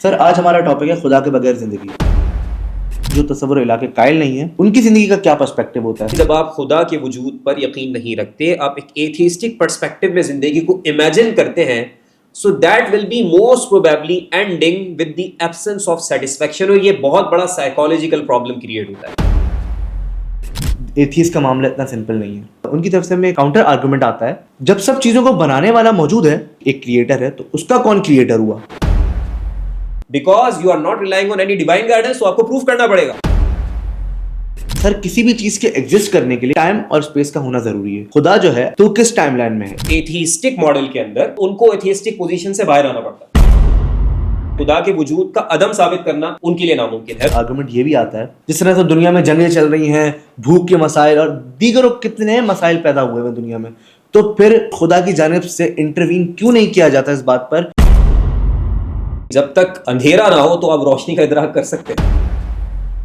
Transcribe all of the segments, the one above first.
سر آج ہمارا ٹاپک ہے خدا کے بغیر زندگی. جو تصور علاقے قائل نہیں ہیں ان کی زندگی کا کیا پرسپیکٹو ہوتا ہے؟ جب آپ خدا کے وجود پر یقین نہیں رکھتے، آپ ایک ایتھیسٹک پرسپیکٹو میں زندگی کو امیجن کرتے ہیں، so that will be most probably ending with the absence of satisfaction, اور یہ بہت بڑا سائیکالوجیکل پرابلم کریٹ ہوتا ہے. ایتھیسٹ کا معاملہ اتنا سمپل نہیں ہے. ان کی طرف سے میں کاؤنٹر آرگومنٹ آتا ہے، جب سب چیزوں کو بنانے والا موجود ہے، ایک کریٹر ہے، تو اس کا کون کریٹر ہوا؟ Because you are not relying on any divine guidance, تو آپ کو پروف کرنا پڑے گا. سر کسی بھی چیز کے ایگزسٹ کرنے کے لیے ٹائم اور اسپیس کا ہونا ضروری ہے. خدا جو ہے تو کس ٹائم لائن میں ہے؟ ایتھیسٹک ماڈل کے اندر ان کو ایتھیسٹک پوزیشن سے باہر آنا پڑتا ہے. خدا کے وجود کا عدم ثابت کرنا ان کے لیے ناممکن ہے. آرگومنٹ یہ بھی آتا ہے، جس طرح سے دنیا میں جنگیں چل رہی ہیں، بھوک کے مسائل اور دیگر کتنے مسائل پیدا ہوئے ہیں دنیا میں، تو پھر خدا کی جانب سے انٹروین کیوں نہیں کیا جاتا اس بات پر؟ جب تک اندھیرا نہ ہو تو آپ روشنی کا ادراک کر سکتے ہیں.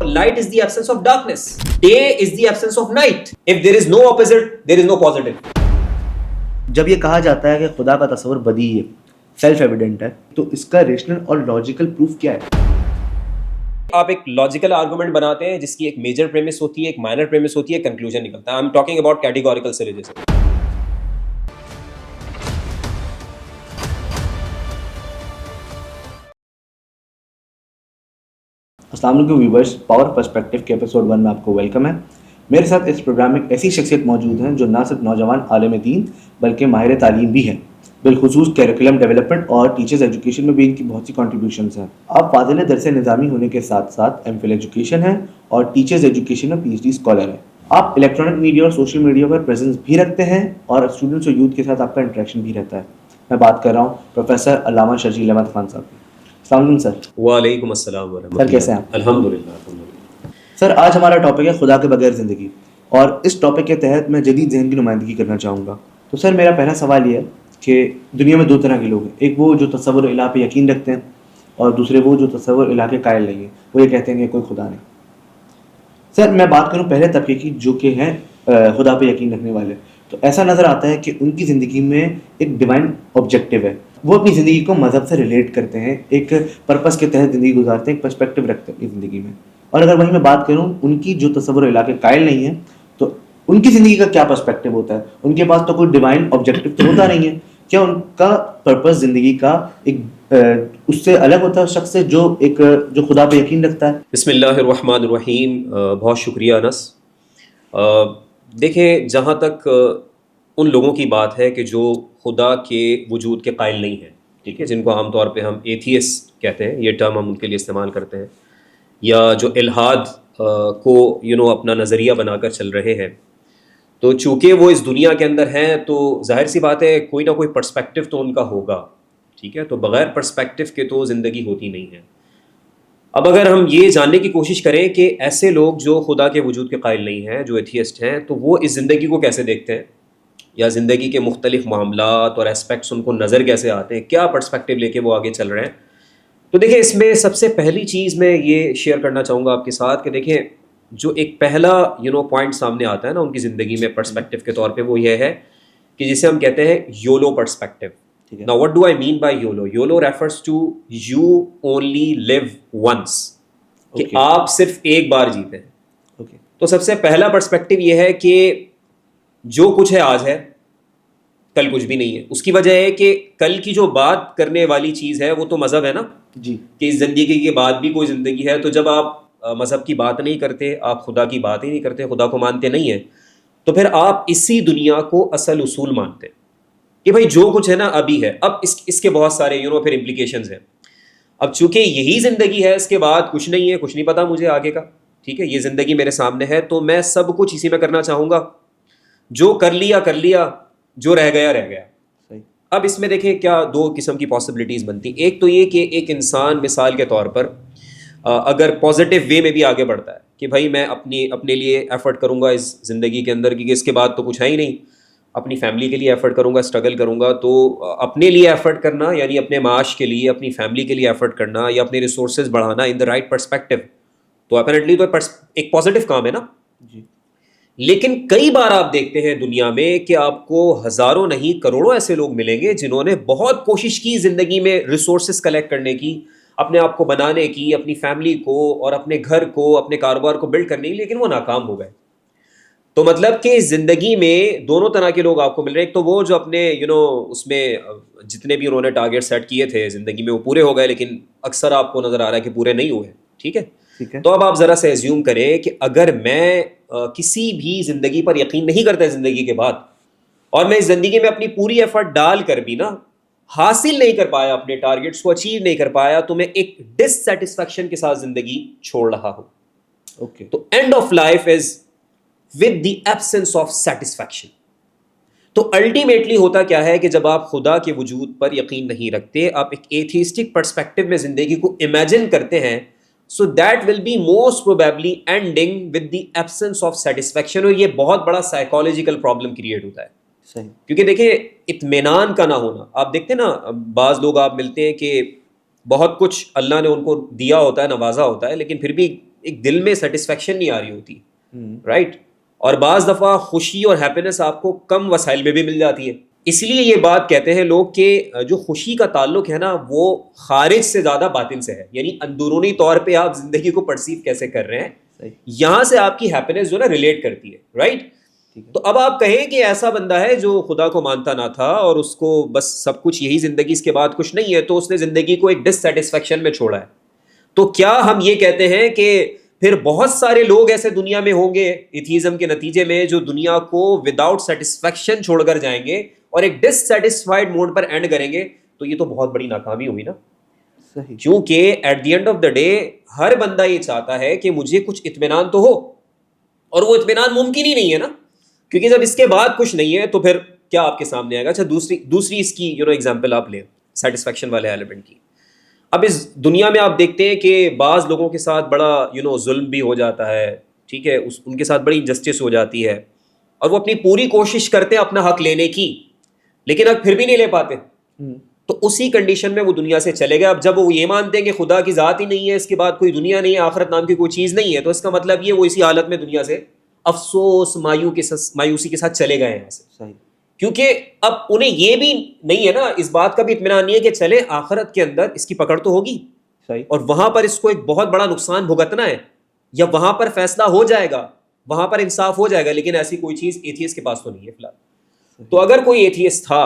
Light is the absence of darkness. Day is the absence of night. If there is no opposite, there is no positive. جب یہ کہا جاتا ہے کہ خدا کا تصور بدیہی ہے، سیلف ایویڈنٹ ہے، تو اس کا ریشنل اور لاجیکل پروف کیا ہے؟ آپ ایک لاجیکل آرگومنٹ بناتے ہیں جس کی ایک میجر پریمس ہوتی ہے، ایک مائنر پریمس ہوتی ہے، کنکلوژن نکلتا ہے. I'm talking about categorical syllogism. السلام علیکم ویورز، پاور پرسپیکٹو کے ایپیسوڈ 1 میں آپ کو ویلکم ہے. میرے ساتھ اس پروگرام میں ایک ایسی شخصیت موجود ہیں جو نہ صرف نوجوان عالم دین بلکہ ماہر تعلیم بھی ہیں. بالخصوص کیریکولم ڈیولپمنٹ اور ٹیچرز ایجوکیشن میں بھی ان کی بہت سی کنٹریبیوشنز ہیں. آپ فاضل درس نظامی ہونے کے ساتھ ساتھ ایم فل ایجوکیشن ہیں اور ٹیچرز ایجوکیشن میں PhD اسکالر ہیں. آپ الیکٹرانک میڈیا اور سوشل میڈیا پر پریزنس بھی رکھتے ہیں اور اسٹوڈنٹس اور یوتھ کے ساتھ آپ کا انٹریکشن بھی رہتا ہے. میں بات کر رہا ہوں پروفیسر علامہ شرجیل احمد خان صاحب کی. السلام علیکم سر. وعلیکم السلام ورحمۃ اللہ. سر کیسے ہیں آپ؟ الحمدللہ. سر آج ہمارا ٹاپک ہے خدا کے بغیر زندگی، اور اس ٹاپک کے تحت میں جدید ذہن کی نمائندگی کرنا چاہوں گا. تو سر میرا پہلا سوال یہ ہے کہ دنیا میں دو طرح کے لوگ ہیں، ایک وہ جو تصور الہ پہ یقین رکھتے ہیں، اور دوسرے وہ جو تصور الہ کے قائل نہیں ہیں. وہ یہ کہتے ہیں کہ کوئی خدا نہیں. سر میں بات کروں پہلے طبقے کی جو کہ ہیں خدا پہ یقین رکھنے والے، تو ایسا نظر آتا ہے کہ ان کی زندگی میں ایک ڈیوائن آبجیکٹیو ہے. وہ اپنی زندگی کو مذہب سے ریلیٹ کرتے ہیں، ایک پرپس کے تحت زندگی گزارتے ہیں، ایک پرسپیکٹو رکھتے ہیں اپنی زندگی میں. اور اگر وہیں میں بات کروں ان کی جو تصور الہ کے قائل نہیں ہیں، تو ان کی زندگی کا کیا پرسپیکٹو ہوتا ہے؟ ان کے پاس تو کوئی ڈیوائن آبجیکٹیو تو ہوتا نہیں ہے. کیا ان کا پرپس زندگی کا ایک اس سے الگ ہوتا ہے شخص سے جو خدا پہ یقین رکھتا ہے؟ بسم اللہ الرحمن الرحیم. بہت شکریہ انس. دیکھیں، جہاں تک ان لوگوں کی بات ہے کہ جو خدا کے وجود کے قائل نہیں ہیں، ٹھیک ہے، جن کو عام طور پہ ہم ایتھیسٹ کہتے ہیں، یہ ٹرم ہم ان کے لیے استعمال کرتے ہیں، یا جو الحاد کو اپنا نظریہ بنا کر چل رہے ہیں، تو چونکہ وہ اس دنیا کے اندر ہیں تو ظاہر سی بات ہے کوئی نہ کوئی پرسپیکٹو تو ان کا ہوگا. ٹھیک ہے، تو بغیر پرسپیکٹو کے تو زندگی ہوتی نہیں ہے. اب اگر ہم یہ جاننے کی کوشش کریں کہ ایسے لوگ جو خدا کے وجود کے قائل نہیں ہیں، جو ایتھیسٹ ہیں، تو وہ اس زندگی کو کیسے دیکھتے ہیں، یا زندگی کے مختلف معاملات اور اسپیکٹس ان کو نظر کیسے آتے ہیں، کیا پرسپیکٹو لے کے وہ آگے چل رہے ہیں. تو دیکھیں، اس میں سب سے پہلی چیز میں یہ شیئر کرنا چاہوں گا آپ کے ساتھ کہ دیکھیں، جو ایک پہلا پوائنٹ سامنے آتا ہے نا ان کی زندگی میں پرسپیکٹو کے طور پہ، وہ یہ ہے کہ جسے ہم کہتے ہیں YOLO perspective. Now what do I mean by YOLO? YOLO refers to you only live once. کہ آپ صرف ایک بار جیتے ہیں. تو سب سے پہلا پرسپیکٹو یہ ہے کہ جو کچھ ہے آج ہے، کل کچھ بھی نہیں ہے. اس کی وجہ ہے کہ کل کی جو بات کرنے والی چیز ہے وہ تو مذہب ہے نا جی، کہ اس زندگی کے بعد بھی کوئی زندگی ہے. تو جب آپ مذہب کی بات نہیں کرتے، آپ خدا کی بات ہی نہیں کرتے، خدا کو مانتے نہیں ہیں، تو پھر آپ اسی دنیا کو اصل اصول مانتے ہیں کہ بھائی جو کچھ ہے نا ابھی ہے. اب اس کے بہت سارے پھر امپلیکیشنز ہیں. اب چونکہ یہی زندگی ہے، اس کے بعد کچھ نہیں ہے، کچھ نہیں پتا مجھے آگے کا. ٹھیک ہے، یہ زندگی میرے سامنے ہے تو میں سب کچھ اسی میں کرنا چاہوں گا. جو کر لیا، جو رہ گیا رہ گیا. اب اس میں دیکھیں کیا دو قسم کی پاسبلٹیز بنتی. ایک تو یہ کہ ایک انسان مثال کے طور پر اگر پازیٹیو وے میں بھی آگے بڑھتا ہے کہ بھائی میں اپنے لیے ایفرٹ کروں گا اس زندگی کے اندر، کیونکہ اس کے بعد تو کچھ ہے ہی نہیں، اپنی فیملی کے لیے ایفرٹ کروں گا، اسٹرگل کروں گا. تو اپنے لیے ایفرٹ کرنا یعنی اپنے معاش کے لیے، اپنی فیملی کے لیے ایفرٹ کرنا یا اپنے ریسورسز بڑھانا ان دا رائٹ پرسپیکٹو، تو اپیرنٹلی تو ایک پازیٹیو کام ہے نا جی. لیکن کئی بار آپ دیکھتے ہیں دنیا میں کہ آپ کو ہزاروں نہیں کروڑوں ایسے لوگ ملیں گے جنہوں نے بہت کوشش کی زندگی میں ریسورسز کلیکٹ کرنے کی، اپنے آپ کو بنانے کی, اپنی فیملی کو اور اپنے گھر کو, اپنے کاروبار کو بلڈ کرنے کی, لیکن وہ ناکام ہو گئے. تو مطلب کہ زندگی میں دونوں طرح کے لوگ آپ کو مل رہے ہیں. ایک تو وہ جو اپنے اس میں جتنے بھی انہوں نے ٹارگیٹ سیٹ کیے تھے زندگی میں وہ پورے ہو گئے, لیکن اکثر آپ کو نظر آ رہا ہے کہ پورے نہیں ہوئے. ٹھیک ہے, تو اب آپ ذرا سے ایزیوم کریں کہ اگر میں کسی بھی زندگی پر یقین نہیں کرتا زندگی کے بعد, اور میں اس زندگی میں اپنی پوری ایفرٹ ڈال کر بھی نا حاصل نہیں کر پایا, اپنے ٹارگیٹس کو اچیو نہیں کر پایا, تو میں ایک ڈس سیٹسفیکشن کے ساتھ زندگی چھوڑ رہا ہوں. اوکے, تو and of life is with the absence of satisfaction. تو الٹیمیٹلی ہوتا کیا ہے کہ جب آپ خدا کے وجود پر یقین نہیں رکھتے, آپ ایک ایتھیسٹک پرسپیکٹو میں زندگی کو امیجن کرتے ہیں, so that will be most probably ending with the absence of satisfaction. اور یہ بہت بڑا سائیکالوجیکل پرابلم کریٹ ہوتا ہے. صحیح, کیونکہ دیکھیں اطمینان کا نہ ہونا, آپ دیکھتے ہیں نا بعض لوگ آپ ملتے ہیں کہ بہت کچھ اللہ نے ان کو دیا ہوتا ہے, نوازا ہوتا ہے, لیکن پھر بھی ایک دل میں سیٹسفیکشن نہیں آ رہی ہوتی, رائٹ. اور بعض دفعہ خوشی اور ہیپینس آپ کو کم وسائل میں بھی مل جاتی ہے. اس لیے یہ بات کہتے ہیں لوگ کہ جو خوشی کا تعلق ہے نا وہ خارج سے زیادہ باطن سے ہے, یعنی اندرونی طور پہ آپ زندگی کو پرسیو کیسے کر رہے ہیں, یہاں سے آپ کی ہیپینس جو نا ریلیٹ کرتی ہے, رائٹ. تو اب آپ کہیں کہ ایسا بندہ ہے جو خدا کو مانتا نہ تھا اور اس کو بس سب کچھ یہی زندگی, اس کے بعد کچھ نہیں ہے, تو اس نے زندگی کو ایک ڈس سیٹسفیکشن میں چھوڑا ہے. تو کیا ہم یہ کہتے ہیں کہ پھر بہت سارے لوگ ایسے دنیا میں ہوں گے ایتھیزم کے نتیجے میں جو دنیا کو وداؤٹ سیٹسفیکشن چھوڑ کر جائیں گے اور ایک ڈس سیٹسفائڈ موڈ پر اینڈ کریں گے؟ تو یہ تو بہت بڑی ناکامی ہوئی نا. صحیح, کیونکہ at the end of the day ہر بندہ یہ چاہتا ہے کہ مجھے کچھ اطمینان تو ہو, اور وہ اطمینان ممکن ہی نہیں ہے نا, کیونکہ جب اس کے بعد کچھ نہیں ہے تو پھر کیا آپ کے سامنے آئے گا. اچھا دوسری اس کی ایگزامپل آپ لیں سیٹسفیکشن والے ایلیمنٹ کی. اب اس دنیا میں آپ دیکھتے ہیں کہ بعض لوگوں کے ساتھ بڑا ظلم بھی ہو جاتا ہے, ٹھیک ہے, ان کے ساتھ بڑی انجسٹس ہو جاتی ہے, اور وہ اپنی پوری کوشش کرتے ہیں اپنا حق لینے کی, لیکن اب پھر بھی نہیں لے پاتے. تو اسی کنڈیشن میں وہ دنیا سے چلے گئے. اب جب وہ یہ مانتے ہیں کہ خدا کی ذات ہی نہیں ہے, اس کے بعد کوئی دنیا نہیں ہے, آخرت نام کی کوئی چیز نہیں ہے, تو اس کا مطلب یہ وہ اسی حالت میں دنیا سے افسوس مایوسی کے ساتھ چلے گئے ہیں. صحیح, کیونکہ اب انہیں یہ بھی نہیں ہے نا, اس بات کا بھی اطمینان نہیں ہے کہ چلے آخرت کے اندر اس کی پکڑ تو ہوگی, صحیح, اور وہاں پر اس کو ایک بہت بڑا نقصان بھگتنا ہے, یا وہاں پر فیصلہ ہو جائے گا, وہاں پر انصاف ہو جائے گا, لیکن ایسی کوئی چیز ایتھیسٹ کے پاس تو نہیں ہے فی الحال. تو اگر کوئی ایتھیسٹ تھا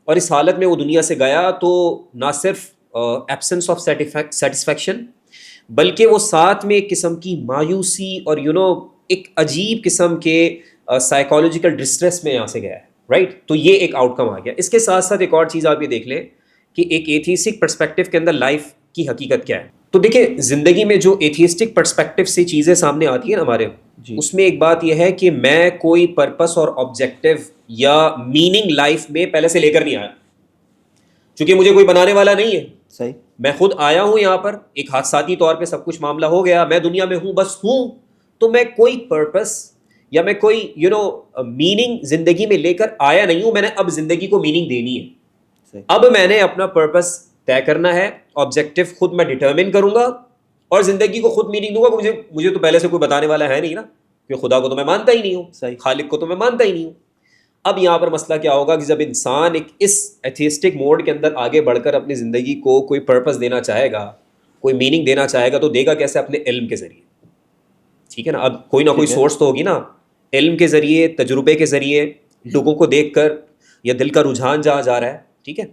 اور اس حالت میں وہ دنیا سے گیا, تو نہ صرف ایبسنس آف سیٹسفیکشن, بلکہ وہ ساتھ میں ایک قسم کی مایوسی اور ایک عجیب قسم کے سائیکالوجیکل ڈسٹریس میں یہاں سے گیا ہے, رائٹ. تو یہ ایک آؤٹ کم آ گیا. اس کے ساتھ ساتھ ایک اور چیز آپ یہ دیکھ لیں کہ ایک ایتھیسٹک پرسپیکٹو کے اندر لائف کی حقیقت کیا ہے. تو دیکھیں زندگی میں جو ایتھیسٹک پرسپیکٹو سے چیزیں سامنے آتی ہیں نا ہمارے, اس میں ایک بات یہ ہے کہ میں کوئی پرپس اور آبجیکٹو یا میننگ لائف میں پہلے سے لے کر نہیں آیا, چونکہ مجھے کوئی بنانے والا نہیں ہے. صحیح, میں خود آیا ہوں یہاں پر, ایک حادثاتی طور پہ سب کچھ معاملہ ہو گیا, میں دنیا میں ہوں, بس ہوں. تو میں کوئی پرپس یا میں کوئی میننگ زندگی میں لے کر آیا نہیں ہوں. میں نے اب زندگی کو میننگ دینی ہے. اب میں نے اپنا پرپس طے کرنا ہے, آبجیکٹو خود میں ڈٹرمن کروں گا, اور زندگی کو خود میننگ دوں گا. مجھے تو پہلے سے کوئی بتانے والا ہے نہیں نا, کہ خدا کو تو میں مانتا ہی نہیں ہوں, خالق کو تو میں مانتا ہی نہیں ہوں. اب یہاں پر مسئلہ کیا ہوگا کہ جب انسان اس ایتھیسٹک موڈ کے اندر آگے بڑھ کر اپنی زندگی کو کوئی پرپس دینا چاہے گا, کوئی میننگ دینا چاہے گا, تو دے گا کیسے؟ اپنے علم کے ذریعے. ٹھیک ہے نا, اب کوئی نہ کوئی سورس تو ہوگی نا, علم کے ذریعے, تجربے کے ذریعے, لوگوں کو دیکھ کر, یا دل کا رجحان جہاں جا رہا ہے. ٹھیک ہے,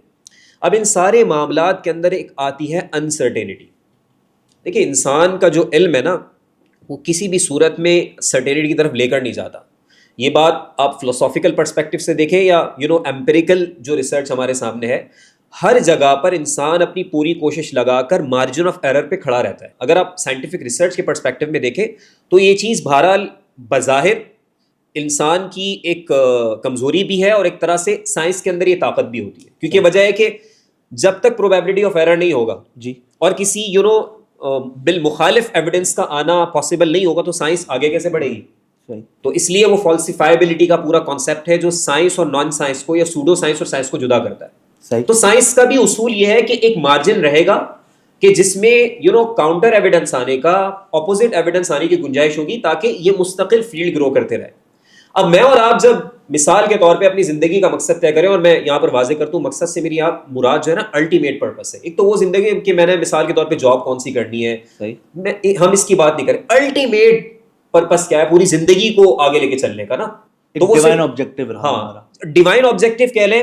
اب ان سارے معاملات کے اندر ایک آتی ہے انسرٹینٹی. دیکھیے انسان کا جو علم ہے نا, وہ کسی بھی صورت میں سرٹینٹی کی طرف لے کر نہیں جاتا. یہ بات آپ فلسافیکل پرسپیکٹو سے دیکھیں یا ایمپیریکل جو ریسرچ ہمارے سامنے ہے, ہر جگہ پر انسان اپنی پوری کوشش لگا کر مارجن آف ایرر پہ کھڑا رہتا ہے. اگر آپ سائنٹیفک ریسرچ کے پرسپیکٹو میں دیکھیں تو یہ چیز بہرحال بظاہر انسان کی ایک کمزوری بھی ہے, اور ایک طرح سے سائنس کے اندر یہ طاقت بھی ہوتی ہے, کیونکہ وجہ ہے کہ جب تک پروبیبلٹی آف ایرر نہیں ہوگا جی, اور کسی بالمخالف ایویڈنس کا آنا پاسبل نہیں ہوگا, تو سائنس آگے کیسے بڑھے گی؟ تو اس لیے وہ فالسیفائبلٹی کا پورا کانسیپٹ ہے جو سائنس اور نان سائنس کو, یا سوڈو سائنس اور سائنس کو جدا کرتا ہے. تو سائنس کا بھی اصول یہ ہے کہ ایک مارجن رہے گا کہ جس میں کاؤنٹر ایویڈنس آنے کا, اپوزٹ ایویڈنس آنے کی گنجائش ہوگی, تاکہ یہ مستقل فیلڈ گرو کرتے رہے. اب میں اور آپ جب مثال کے طور پہ اپنی زندگی کا مقصد طے کریں, اور میں یہاں پر واضح کرتا ہوں مقصد سے میری آپ مراد جو ہے نا الٹیمیٹ پرپس ہے. ایک تو وہ زندگی کہ میں نے مثال کے طور پہ جاب کون سی کرنی ہے, ہم اس کی بات نہیں کریں. الٹیمیٹ پرپس کیا ہے پوری زندگی کو آگے لے کے چلنے کا نا, تو وہ ڈیوائن آبجیکٹو رہا ہمارا. ہاں ڈیوائن آبجیکٹو کہہ لیں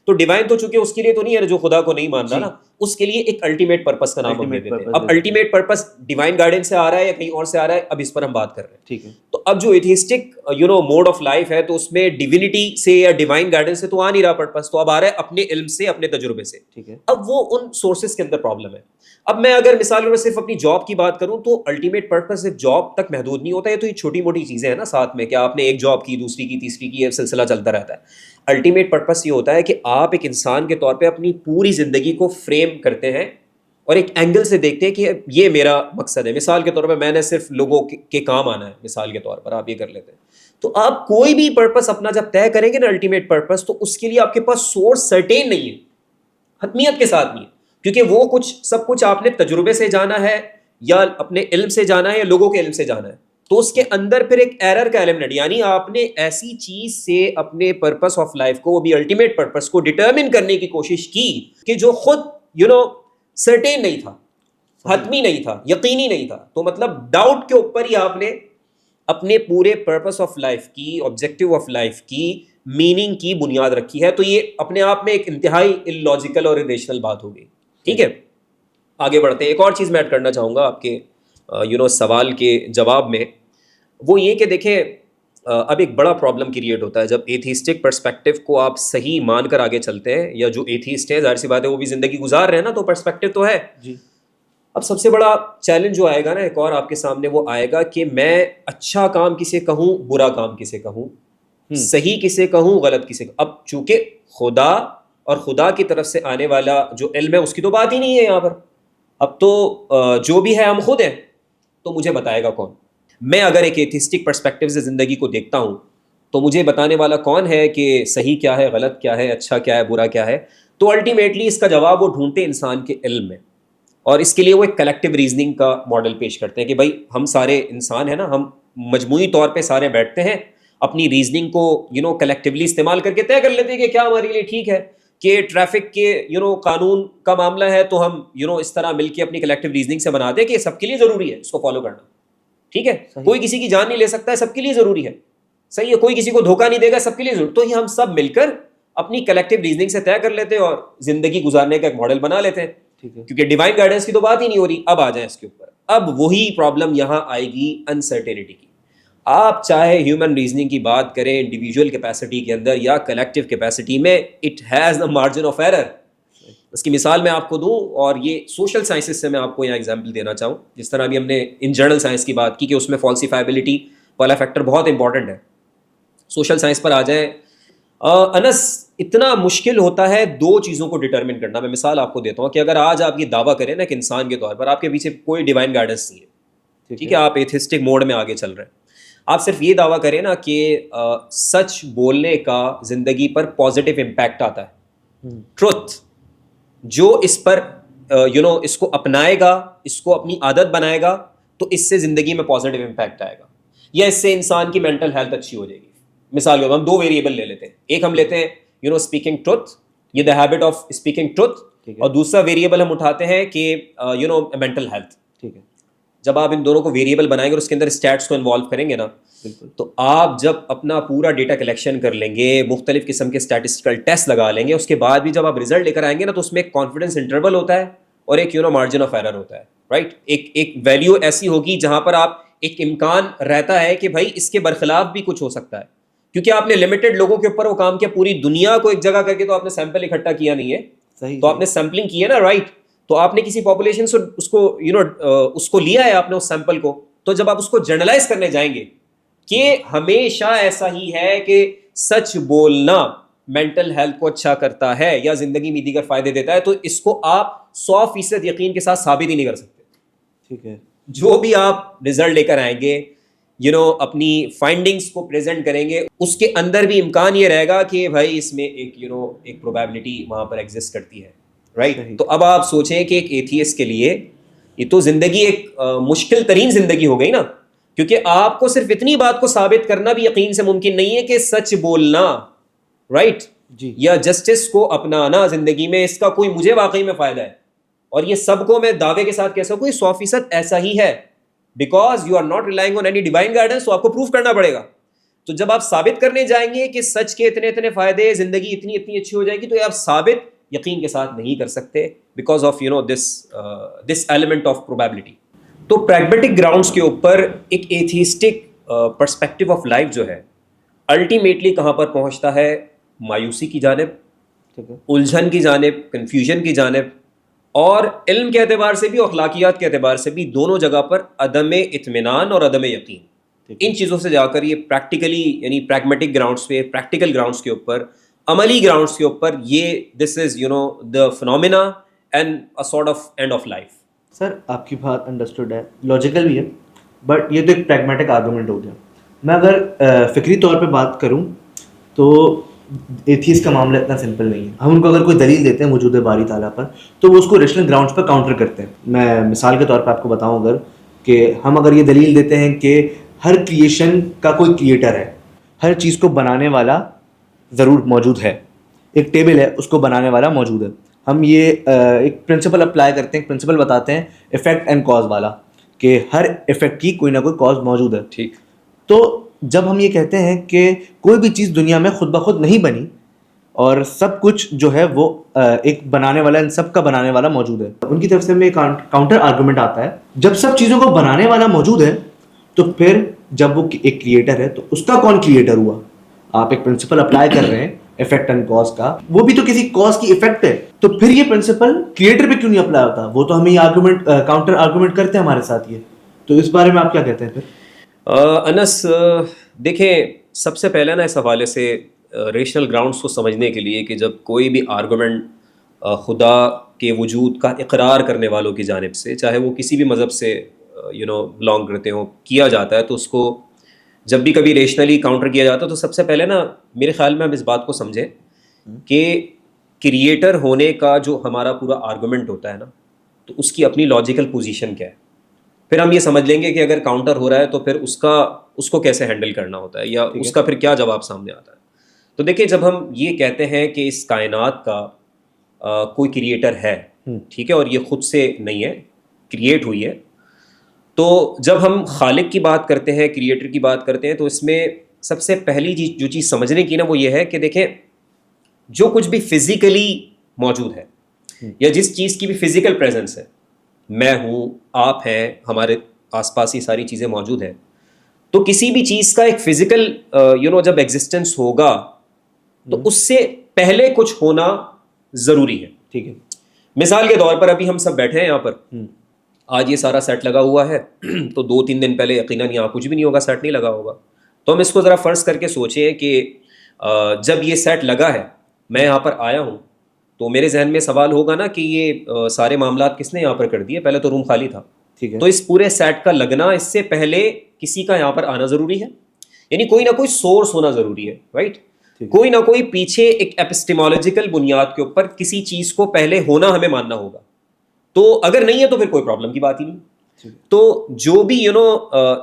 تو ڈیوائن تو چونکہ اس کے لیے تو نہیں ہے جو خدا کو نہیں مان رہا نا, اس کے لیے ایک الٹیمیٹ پرپس کا نام ہم دے دیتے ہیں. اب الٹیمیٹ پرپس ڈیوائن گائیڈنس سے آ رہا ہے یا کہیں اور سے آ رہا ہے, اب اس پر ہم بات کر رہے ہیں. ٹھیک ہے. تو اب جو ایتھیسٹک موڈ آف لائف ہے تو اس میں ڈیوینٹی سے یا ڈیوائن گائیڈنس سے تو آ نہیں رہا پرپس, تو اب آ رہا ہے اپنے علم سے, اپنے تجربے سے. ٹھیک ہے. اب وہ ان سورسز کے اندر پرابلم ہے. اب میں اگر مثال میں صرف اپنی جاب کی بات کروں تو الٹیمیٹ پرپس صرف جاب تک محدود نہیں ہوتا ہے, تو یہ چھوٹی موٹی چیزیں ہیں نا ساتھ میں, کیا آپ نے ایک جاب کی, دوسری کی, تیسری کی, یہ سلسلہ چلتا رہتا ہے. الٹیمیٹ پرپس یہ ہوتا ہے کہ آپ ایک انسان کے طور پہ اپنی پوری زندگی کو فریم کرتے ہیں اور ایک اینگل سے دیکھتے ہیں کہ یہ میرا مقصد ہے. مثال کے طور پہ میں نے صرف لوگوں کے کام آنا ہے, مثال کے طور پر آپ یہ کر لیتے ہیں. تو آپ کوئی بھی پرپس اپنا جب طے کریں گے نا الٹیمیٹ پرپس, تو اس کے لیے آپ کے پاس سورس سرٹین نہیں ہے, حتمیت کے ساتھ نہیں ہے, کیونکہ وہ کچھ سب کچھ آپ نے تجربے سے جانا ہے یا اپنے علم سے جانا ہے یا لوگوں کے علم سے جانا ہے. تو اس کے اندر پھر ایک ایرر کا ایلیمنٹ, یعنی آپ نے ایسی چیز سے اپنے پرپس آف لائف کو, وہ بھی الٹیمیٹ پرپس کو ڈٹرمن کرنے کی کوشش کی کہ جو خود سرٹین نہیں تھا, حتمی نہیں تھا, یقینی نہیں تھا. تو مطلب ڈاؤٹ کے اوپر ہی آپ نے اپنے پورے پرپس آف لائف کی, آبجیکٹو آف لائف کی, میننگ کی بنیاد رکھی ہے. تو یہ اپنے آپ میں ایک انتہائی illogical اور irrational بات ہو گئی. ٹھیک ہے, آگے بڑھتے ہیں. ایک اور چیز میں ایڈ کرنا چاہوں گا آپ کے سوال کے جواب میں, وہ یہ کہ دیکھیں اب ایک بڑا پرابلم کریٹ ہوتا ہے جب ایتھیسٹک پرسپیکٹو کو آپ صحیح مان کر آگے چلتے ہیں, یا جو ایتھیسٹ ہے ظاہر سی بات ہے وہ بھی زندگی گزار رہے ہیں نا, تو پرسپیکٹو تو ہے جی. اب سب سے بڑا چیلنج جو آئے گا نا ایک اور آپ کے سامنے, وہ آئے گا کہ میں اچھا کام کسے کہوں, برا کام کسے کہوں, صحیح کسے کہوں, غلط کسے کہوں. اب چونکہ خدا اور خدا کی طرف سے آنے والا جو علم ہے اس کی تو بات ہی نہیں ہے یہاں پر. اب تو جو بھی ہے ہم خود ہیں, تو مجھے بتائے گا کون؟ میں اگر ایک ایتھیسٹک پرسپیکٹو سے زندگی کو دیکھتا ہوں تو مجھے بتانے والا کون ہے کہ صحیح کیا ہے, غلط کیا ہے, اچھا کیا ہے, برا کیا ہے؟ تو الٹیمیٹلی اس کا جواب وہ ڈھونڈتے انسان کے علم میں, اور اس کے لیے وہ ایک کلیکٹیو ریزننگ کا ماڈل پیش کرتے ہیں کہ بھائی ہم سارے انسان ہیں نا, ہم مجموعی طور پہ سارے بیٹھتے ہیں, اپنی ریزننگ کو کلیکٹیولی استعمال کر کے طے کر لیتے ہیں کہ کیا ہمارے لیے ٹھیک ہے. کہ ٹریفک کے قانون کا معاملہ ہے تو ہم اس طرح مل کے اپنی کلیکٹیو ریزننگ سے بنا دیں کہ یہ سب کے لیے ضروری ہے اس کو فالو کرنا. ٹھیک ہے, کوئی کسی کی جان نہیں لے سکتا ہے, سب کے لیے ضروری ہے. صحیح ہے, کوئی کسی کو دھوکہ نہیں دے گا, سب کے لیے ضروری. تو یہ ہم سب مل کر اپنی کلیکٹیو ریزننگ سے طے کر لیتے ہیں اور زندگی گزارنے کا ایک ماڈل بنا لیتے ہیں. کیونکہ ڈیوائن گائیڈنس کی تو بات ہی نہیں ہو رہی. اب آ جائیں اس کے اوپر. اب وہی پرابلم یہاں آئے گی انسرٹینٹی کی. آپ چاہے ہیومن ریزننگ کی بات کریں انڈیویجول کیپیسٹی کے اندر یا کلیکٹیو کیپیسٹی میں, it has the margin of error. اس کی مثال میں آپ کو دوں, اور یہ سوشل سائنسز سے میں آپ کو یہاں ایگزامپل دینا چاہوں. جس طرح بھی ہم نے ان جنرل سائنس کی بات کی کہ اس میں فالسیفائبلٹی والا فیکٹر بہت امپورٹنٹ ہے. سوشل سائنس پر آ جائیں. انس, اتنا مشکل ہوتا ہے دو چیزوں کو ڈٹرمن کرنا. میں مثال آپ کو دیتا ہوں کہ اگر آج آپ یہ دعویٰ کریں نا کہ انسان کے طور پر آپ کے پیچھے کوئی ڈیوائن گائیڈنس نہیں ہے, ٹھیک ہے, آپ ایتھیسٹک موڈ میں آگے چل رہے ہیں, آپ صرف یہ دعویٰ کریں نا کہ سچ بولنے کا زندگی پر پازیٹیو امپیکٹ آتا ہے, ٹروتھ, جو اس پر اس کو اپنائے گا, اس کو اپنی عادت بنائے گا, تو اس سے زندگی میں پازیٹیو امپیکٹ آئے گا, یا اس سے انسان کی مینٹل ہیلتھ اچھی ہو جائے گی. مثال کے طور پر ہم دو ویریبل لے لیتے ہیں. ایک ہم لیتے ہیں اسپیکنگ ٹروتھ, یہ the habit of speaking truth, اور دوسرا ویریبل ہم اٹھاتے ہیں کہ مینٹل ہیلتھ. ٹھیک ہے, جب آپ ان دونوں کو ویریبل بنائیں گے اور اس کے اندر اسٹیٹس کو انوالو کریں گے نا, تو آپ جب اپنا پورا ڈیٹا کلیکشن کر لیں گے, مختلف قسم کے اسٹیٹسٹیکل ٹیسٹ لگا لیں گے, اس کے بعد بھی جب آپ رزلٹ لے کر آئیں گے نا, تو اس میں ایک کانفیڈنس انٹرول ہوتا ہے اور ایک مارجن آف ایرر ہوتا ہے. رائٹ, ایک ویلیو ایسی ہوگی جہاں پر آپ ایک امکان رہتا ہے کہ بھائی اس کے برخلاف بھی کچھ ہو سکتا ہے, کیونکہ آپ نے لمیٹڈ لوگوں کے اوپر وہ کام کیا, پوری دنیا کو ایک جگہ کر کے تو آپ نے سیمپل اکٹھا کیا نہیں ہے, تو آپ نے سیمپلنگ کی ہے نا. رائٹ, تو آپ نے کسی پاپولیشن سے اس کو لیا ہے آپ نے اس سیمپل کو. تو جب آپ اس کو جرنلائز کرنے جائیں گے کہ ہمیشہ ایسا ہی ہے کہ سچ بولنا مینٹل ہیلتھ کو اچھا کرتا ہے یا زندگی میں دیگر فائدے دیتا ہے, تو اس کو آپ 100% یقین کے ساتھ ثابت ہی نہیں کر سکتے. ٹھیک ہے, جو بھی آپ رزلٹ لے کر آئیں گے, اپنی فائنڈنگز کو پریزنٹ کریں گے, اس کے اندر بھی امکان یہ رہے گا کہ بھائی اس میں ایک ایک پروبیبلٹی وہاں پر ایگزسٹ کرتی ہے. رائٹ, تو اب آپ سوچیں کہ ایک ایتھیسٹ کے لیے یہ تو زندگی ایک مشکل ترین زندگی ہو گئی نا. کیونکہ آپ کو صرف اتنی بات کو ثابت کرنا بھی یقین سے ممکن نہیں ہے کہ سچ بولنا، رائٹ، جی یا جسٹس کو اپنانا زندگی میں، اس کا کوئی مجھے واقعی میں فائدہ ہے، اور یہ سب کو میں دعوے کے ساتھ کہہ سکوں 100% ایسا ہی ہے، because you are not relying on any divine guidance, تو آپ کو پروف کرنا پڑے گا. تو جب آپ ثابت کرنے جائیں گے کہ سچ کے اتنے اتنے فائدے، زندگی اتنی اتنی اچھی ہو جائے گی، تو یہ آپ ثابت یقین کے ساتھ نہیں کر سکتے because of this element of probability. تو پریگمیٹک گراؤنڈس کے اوپر ایک ایتھیسٹک پرسپیکٹو آف لائف جو ہے الٹیمیٹلی کہاں پر پہنچتا ہے؟ مایوسی کی جانب، ٹھیک ہے. الجھن کی جانب، کنفیوژن کی جانب، اور علم کے اعتبار سے بھی، اخلاقیات کے اعتبار سے بھی، دونوں جگہ پر عدم اطمینان اور عدم یقین. ان چیزوں سے جا کر یہ پریکٹیکلی، یعنی پریگمیٹک گراؤنڈس پہ، پریکٹیکل گراؤنڈس کے اوپر، عملی گراؤنڈس کے اوپر، یہ this is the phenomena and a sort of end of life. Sir آپ کی بات انڈرسٹوڈ ہے، لاجیکل بھی ہے، بٹ یہ تو ایک پریگمیٹک آرگومنٹ ہو گیا. میں اگر فکری طور پہ بات کروں تو ایتھیس کا معاملہ اتنا سمپل نہیں ہے. ہم ان کو اگر کوئی دلیل دیتے ہیں وجود باری تعالیٰ پر، تو وہ اس کو ریشنل گراؤنڈس پر کاؤنٹر کرتے ہیں. میں مثال کے طور پہ آپ کو بتاؤں اگر، کہ ہم اگر یہ دلیل دیتے ہیں کہ ہر کریشن کا کوئی کریٹر ہے، ہر چیز کو بنانے والا ضرور موجود ہے، ایک ٹیبل ہے اس کو بنانے والا موجود ہے. ہم یہ ایک پرنسپل اپلائی کرتے ہیں، ایک پرنسپل بتاتے ہیں افیکٹ اینڈ کاز والا، کہ ہر افیکٹ کی کوئی نہ کوئی کاز موجود ہے. ٹھیک. تو جب ہم یہ کہتے ہیں کہ کوئی بھی چیز دنیا میں خود بخود نہیں بنی، اور سب کچھ جو ہے وہ ایک بنانے والا، ان سب کا بنانے والا موجود ہے، ان کی طرف سے ہمیں کاؤنٹر آرگومنٹ آتا ہے، جب سب چیزوں کو بنانے والا موجود ہے تو پھر جب وہ ایک کریٹر ہے تو اس کا کون کریٹر ہوا؟ آپ ایک پرنسپل اپلائی کر رہے ہیں افیکٹ اینڈ کاز کا، وہ بھی تو کسی کاز کی افیکٹ ہے، تو پھر یہ پرنسپل کریٹر پہ کیوں نہیں اپلائی ہوتا؟ وہ تو ہمیں یہ آرگومنٹ کاؤنٹر آرگومنٹ کرتے ہیں ہمارے ساتھ. یہ تو اس بارے میں آپ کیا کہتے ہیں پھر؟ انس دیکھیں، سب سے پہلے نا اس حوالے سے ریشنل گراؤنڈس کو سمجھنے کے لیے کہ جب کوئی بھی آرگومنٹ خدا کے وجود کا اقرار کرنے والوں کی جانب سے، چاہے وہ کسی بھی مذہب سے بلانگ کرتے ہوں، کیا جاتا ہے، تو اس کو جب بھی کبھی ریشنلی کاؤنٹر کیا جاتا ہے تو سب سے پہلے نا میرے خیال میں ہم اس بات کو سمجھیں کہ کریٹر ہونے کا جو ہمارا پورا آرگومنٹ ہوتا ہے نا، تو اس کی اپنی لاجیکل پوزیشن کیا ہے. پھر ہم یہ سمجھ لیں گے کہ اگر کاؤنٹر ہو رہا ہے تو پھر اس کو کیسے ہینڈل کرنا ہوتا ہے، یا اس کا پھر کیا جواب سامنے آتا ہے. تو دیکھیں، جب ہم یہ کہتے ہیں کہ اس کائنات کا کوئی کریٹر ہے، ٹھیک ہے، اور یہ خود سے نہیں ہے، کریٹ ہوئی ہے، تو جب ہم خالق کی بات کرتے ہیں، کریٹر کی بات کرتے ہیں، تو اس میں سب سے پہلی جو چیز سمجھنے کی نا وہ یہ ہے کہ دیکھیں، جو کچھ بھی فزیکلی موجود ہے، یا جس چیز کی بھی فزیکل پریزنس ہے، میں ہوں، آپ ہیں، ہمارے آس پاس یہ ساری چیزیں موجود ہیں، تو کسی بھی چیز کا ایک فزیکل جب ایگزسٹنس ہوگا تو اس سے پہلے کچھ ہونا ضروری ہے. ٹھیک ہے. مثال کے طور پر ابھی ہم سب بیٹھے ہیں یہاں پر، آج یہ سارا سیٹ لگا ہوا ہے، تو 2-3 دن پہلے یقیناً یہاں کچھ بھی نہیں ہوگا، سیٹ نہیں لگا ہوگا. تو ہم اس کو ذرا فرض کر کے سوچیں کہ جب یہ سیٹ لگا ہے، میں یہاں پر آیا ہوں، تو میرے ذہن میں سوال ہوگا نا کہ یہ سارے معاملات کس نے یہاں پر کر دیے؟ پہلے تو روم خالی تھا. تو اس پورے سیٹ کا لگنا، اس سے پہلے کسی کا یہاں پر آنا ضروری ہے، یعنی کوئی نہ کوئی سورس ہونا ضروری ہے، رائٹ؟ کوئی نہ کوئی پیچھے ایک ایپسٹیمولوجیکل بنیاد کے اوپر کسی چیز کو پہلے ہونا ہمیں ماننا ہوگا. تو اگر نہیں ہے تو پھر کوئی پرابلم کی بات ہی نہیں. تو جو بھی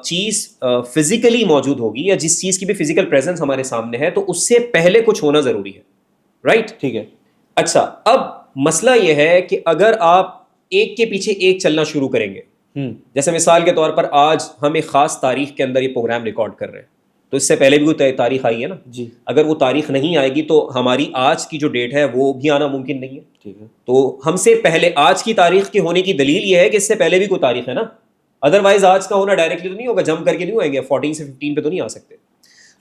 چیز فزیکلی موجود ہوگی، یا جس چیز کی بھی فزیکل پریزنس ہمارے سامنے ہے، تو اس سے پہلے کچھ ہونا ضروری ہے، رائٹ؟ ٹھیک ہے. اچھا، اب مسئلہ یہ ہے کہ اگر آپ ایک کے پیچھے ایک چلنا شروع کریں گے، جیسے مثال کے طور پر آج ہم ایک خاص تاریخ کے اندر یہ پروگرام ریکارڈ کر رہے ہیں، تو اس سے پہلے بھی کوئی تاریخ آئی ہے نا جی. اگر وہ تاریخ نہیں آئے گی تو ہماری آج کی جو ڈیٹ ہے وہ بھی آنا ممکن نہیں ہے. ٹھیک ہے. تو ہم سے پہلے آج کی تاریخ کے ہونے کی دلیل یہ ہے کہ اس سے پہلے بھی کوئی تاریخ ہے نا، ادروائز آج کا ہونا ڈائریکٹلی تو نہیں ہوگا، جم کر کے نہیں ہوئیں گے، 14 سے 15 پہ تو نہیں آ سکتے.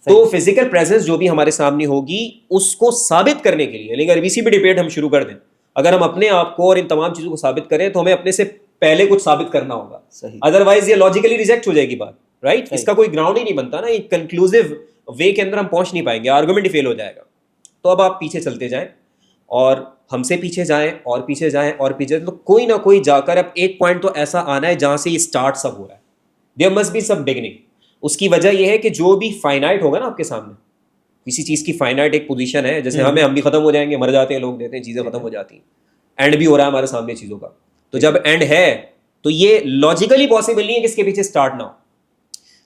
تو فزیکل پریزنس جو بھی ہمارے سامنے ہوگی، اس کو ثابت کرنے کے لیے، لیکن اگر اسی بھی ڈیبیٹ ہم شروع کر دیں، اگر ہم اپنے آپ کو اور ان تمام چیزوں کو ثابت کریں تو ہمیں اپنے سے پہلے کچھ ثابت کرنا ہوگا، ادروائز یہ لاجیکلی ریجیکٹ ہو جائے گی بات، رائٹ؟ اس کا کوئی گراؤنڈ ہی نہیں بنتا نا، ایک کنکلوزیو وے کے اندر ہم پہنچ نہیں پائیں گے، آرگومنٹ ہی فیل ہو جائے گا. تو اب آپ پیچھے چلتے جائیں، اور ہم سے پیچھے جائیں، اور پیچھے جائیں، اور پیچھے، تو کوئی نہ کوئی جا کر اب ایک پوائنٹ تو ایسا آنا ہے جہاں سے یہ اسٹارٹ سب ہو رہا ہے. There must be some beginning. اس کی وجہ یہ ہے کہ جو بھی فائنائٹ ہوگا نا آپ کے سامنے، کسی چیز کی فائنائٹ ایک پوزیشن ہے، جیسے ہم بھی ختم ہو جائیں گے، مر جاتے ہیں لوگ، دیتے ہیں، چیزیں ختم ہو جاتی ہیں، اینڈ بھی ہو رہا ہے ہمارے سامنے چیزوں کا. تو جب اینڈ ہے تو یہ لاجیکلی پاسبل نہیں ہے کہ اس کے پیچھے اسٹارٹ نہ ہو.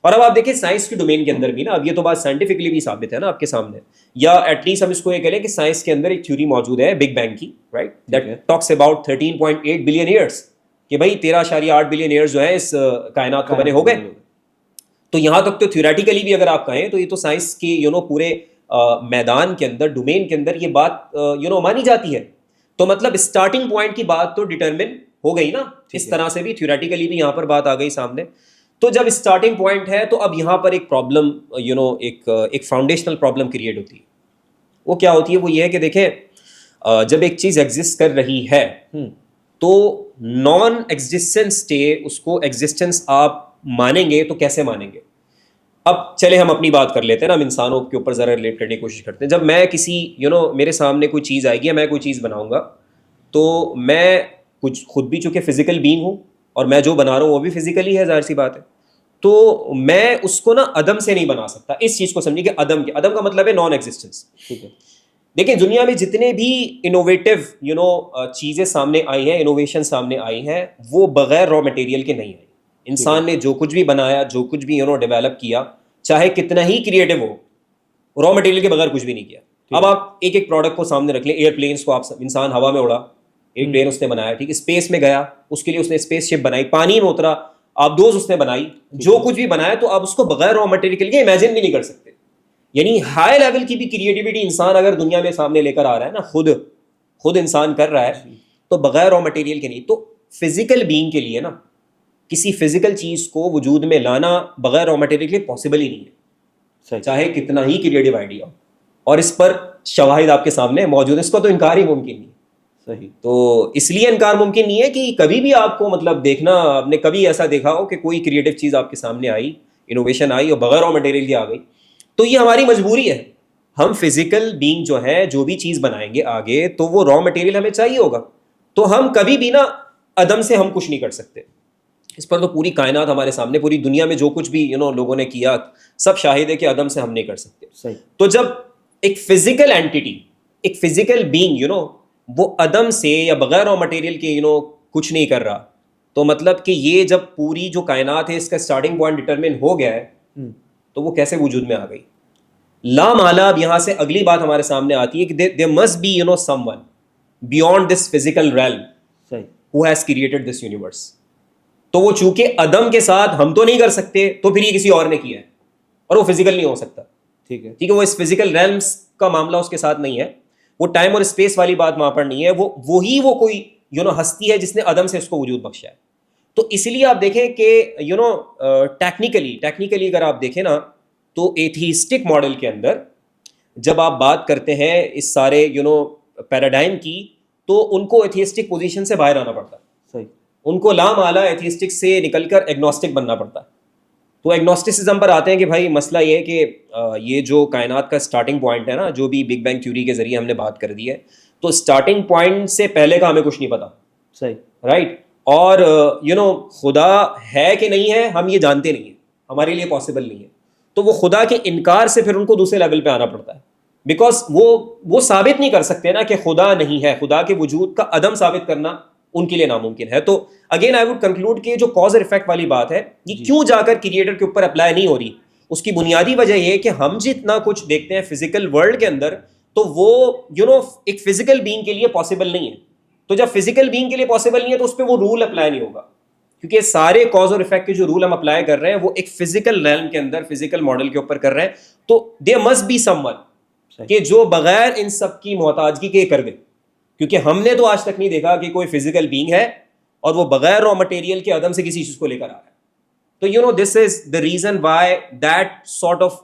اور اب آپ دیکھیں سائنس کی ڈومین کے اندر بھی نا، اب یہ تو بات سائنٹیفکلی بھی ثابت ہے نا آپ کے سامنے، یا ایٹ لیسٹ ہم اس کو یہ کہیں کہ سائنس کے اندر ایک تھیوری موجود ہے بگ بینگ کی، right, that talks about 13.8 billion years, کہ بھائی 13.8 بلین ایئرس جو ہے اس کائنات کو بنے ہو گئے. تو یہاں تک تو تھیوریٹیکلی بھی اگر آپ کہیں تو یہ تو سائنس کی پورے میدان کے اندر، ڈومین کے اندر یہ بات مانی جاتی ہے. تو مطلب اسٹارٹنگ پوائنٹ کی بات تو ڈیٹرمن ہو گئی نا، اس طرح سے بھی تھیوریٹیکلی بھی یہاں پر بات آ گئی سامنے. تو جب اسٹارٹنگ پوائنٹ ہے تو اب یہاں پر ایک پرابلم ایک فاؤنڈیشنل پرابلم کریٹ ہوتی ہے. وہ کیا ہوتی ہے؟ وہ یہ ہے کہ دیکھیں جب ایک چیز ایگزسٹ کر رہی ہے تو نان ایگزسٹنس اسٹے اس کو ایگزسٹنس آپ مانیں گے تو کیسے مانیں گے؟ اب چلے ہم اپنی بات کر لیتے ہیں نا، ہم انسانوں کے اوپر ذرا ریلیٹ کرنے کی کوشش کرتے ہیں. جب میں کسی میرے سامنے کوئی چیز آئے گی، میں کوئی چیز بناؤں گا، تو میں کچھ خود بھی چونکہ فزیکل بینگ ہوں اور میں جو بنا رہا ہوں وہ بھی فزیکلی ہے، ظاہر سی بات ہے. تو میں اس کو نا عدم سے نہیں بنا سکتا. اس چیز کو سمجھیے کہ عدم کا مطلب ہے نان ایگزسٹنس. ٹھیک ہے، دیکھیں دنیا میں جتنے بھی انوویٹیو چیزیں سامنے آئی ہیں، انوویشن سامنے آئی ہیں، وہ بغیر را مٹیریل کے نہیں آئی. انسان نے جو کچھ بھی بنایا، جو کچھ بھی ڈیولپ کیا، چاہے کتنا ہی کریٹو ہو، را مٹیریل کے بغیر کچھ بھی نہیں کیا. اب آپ ایک ایک پروڈکٹ کو سامنے رکھ لیں. ایئر پلینس کو آپ انسان ہوا میں اڑا، ایک پلین اس نے بنایا، ٹھیک، اسپیس میں گیا، اس کے لیے اس نے اسپیس شپ بنائی، پانی میں اترا، آپ دوز اس نے بنائی، جو کچھ بھی بنایا، تو آپ اس کو بغیر را مٹیریل کے امیجن بھی نہیں کر سکتے. یعنی ہائی لیول کی بھی کریٹیوٹی انسان اگر دنیا میں سامنے لے کر آ رہا ہے نا، خود انسان کر رہا ہے، تو بغیر را مٹیریل کے نہیں. تو فزیکل بینگ کے لیے نا کسی فزیکل چیز کو وجود میں لانا بغیر را مٹیریل کے پاسبل ہی نہیں ہے، چاہے کتنا ہی کریٹو آئیڈیا ہو. اور اس پر شواہد آپ کے سامنے موجود ہے، اس کو تو انکار ہی ممکن نہیں. صحیح. تو اس لیے انکار ممکن نہیں ہے کہ کبھی بھی آپ کو مطلب دیکھنا، آپ نے کبھی ایسا دیکھا ہو کہ کوئی کریٹو چیز آپ کے سامنے آئی، انوویشن آئی اور بغیر را مٹیریل کی آ گئی. تو یہ ہماری مجبوری ہے. ہم فزیکل بینگ جو ہے، جو بھی چیز بنائیں گے آگے، تو وہ را مٹیریل ہمیں چاہیے ہوگا. تو ہم کبھی بھی نا عدم سے ہم کچھ نہیں کر سکتے. اس پر تو پوری کائنات ہمارے سامنے، پوری دنیا میں جو کچھ بھی لوگوں نے کیا، سب شاہد ہے کہ عدم سے ہم نہیں کر سکتے. صحیح. تو جب ایک فزیکل اینٹیٹی، ایک فزیکل بینگ وہ عدم سے یا بغیر را مٹیریل کے کچھ نہیں کر رہا، تو مطلب کہ یہ جب پوری جو کائنات ہے اس کا اسٹارٹنگ پوائنٹ ڈٹرمن ہو گیا ہے، تو وہ کیسے وجود میں آ گئی؟ لا مالا. اب یہاں سے اگلی بات ہمارے سامنے آتی ہے کہ there must be someone beyond this physical realm who has created this universe. تو وہ چونکہ عدم کے ساتھ ہم تو نہیں کر سکتے، تو پھر یہ کسی اور نے کیا ہے، اور وہ فزیکل نہیں ہو سکتا. ٹھیک ہے، وہ اس فزیکل ریلمس کا معاملہ اس کے ساتھ نہیں ہے، وہ ٹائم اور اسپیس والی بات وہاں پر نہیں ہے. وہ کوئی ہستی ہے جس نے عدم سے اس کو وجود بخشا ہے. تو اس لیے آپ دیکھیں کہ ٹیکنیکلی اگر آپ دیکھیں نا، تو ایتھیسٹک ماڈل کے اندر جب آپ بات کرتے ہیں اس سارے پیراڈائم کی، تو ان کو ایتھیسٹک پوزیشن سے باہر آنا پڑتا ہے. صحیح. ان کو لا مالا ایتھیسٹک سے نکل کر ایگنوسٹک بننا پڑتا ہے. تو ایگنوسٹسزم پر آتے ہیں کہ بھائی مسئلہ یہ ہے کہ یہ جو کائنات کا اسٹارٹنگ پوائنٹ ہے نا، جو بھی بگ بینگ تھیوری کے ذریعے ہم نے بات کر دی ہے، تو اسٹارٹنگ پوائنٹ سے پہلے کا ہمیں کچھ نہیں پتا. صحیح. رائٹ. اور خدا ہے کہ نہیں ہے ہم یہ جانتے نہیں ہیں، ہمارے لیے پاسبل نہیں ہے. تو وہ خدا کے انکار سے پھر ان کو دوسرے لیول پہ آنا پڑتا ہے، بیکاز وہ ثابت نہیں کر سکتے نا کہ خدا نہیں ہے. خدا کے وجود کا عدم ثابت کرنا ان کے لیے ناممکن ہے. تو اگین آئی وڈ کنکلوڈ کہ جو کاز اور افیکٹ والی بات ہے، یہ کیوں جا کر کریٹر کے اوپر اپلائی نہیں ہو رہی، اس کی بنیادی وجہ یہ کہ ہم جتنا کچھ دیکھتے ہیں فزیکل ورلڈ کے اندر، تو وہ ایک فزیکل بینگ کے لیے پاسبل نہیں ہے. تو جب فزیکل بینگ کے لیے پاسبل نہیں ہے تو اس پہ وہ رول اپلائی نہیں ہوگا، کیونکہ سارے کاز اور افیکٹ کے جو رول ہم اپلائی کر رہے ہیں وہ ایک فزیکل ریلم کے اندر، فزیکل ماڈل کے اوپر کر رہے ہیں. تو there must be someone کہ جو بغیر ان سب کی محتاجگی کے کر دے، کیونکہ ہم نے تو آج تک نہیں دیکھا کہ کوئی فزیکل بینگ ہے اور وہ بغیر را مٹیریل کے عدم سے کسی چیز کو لے کر آ رہا ہے. تو this is the reason why that sort of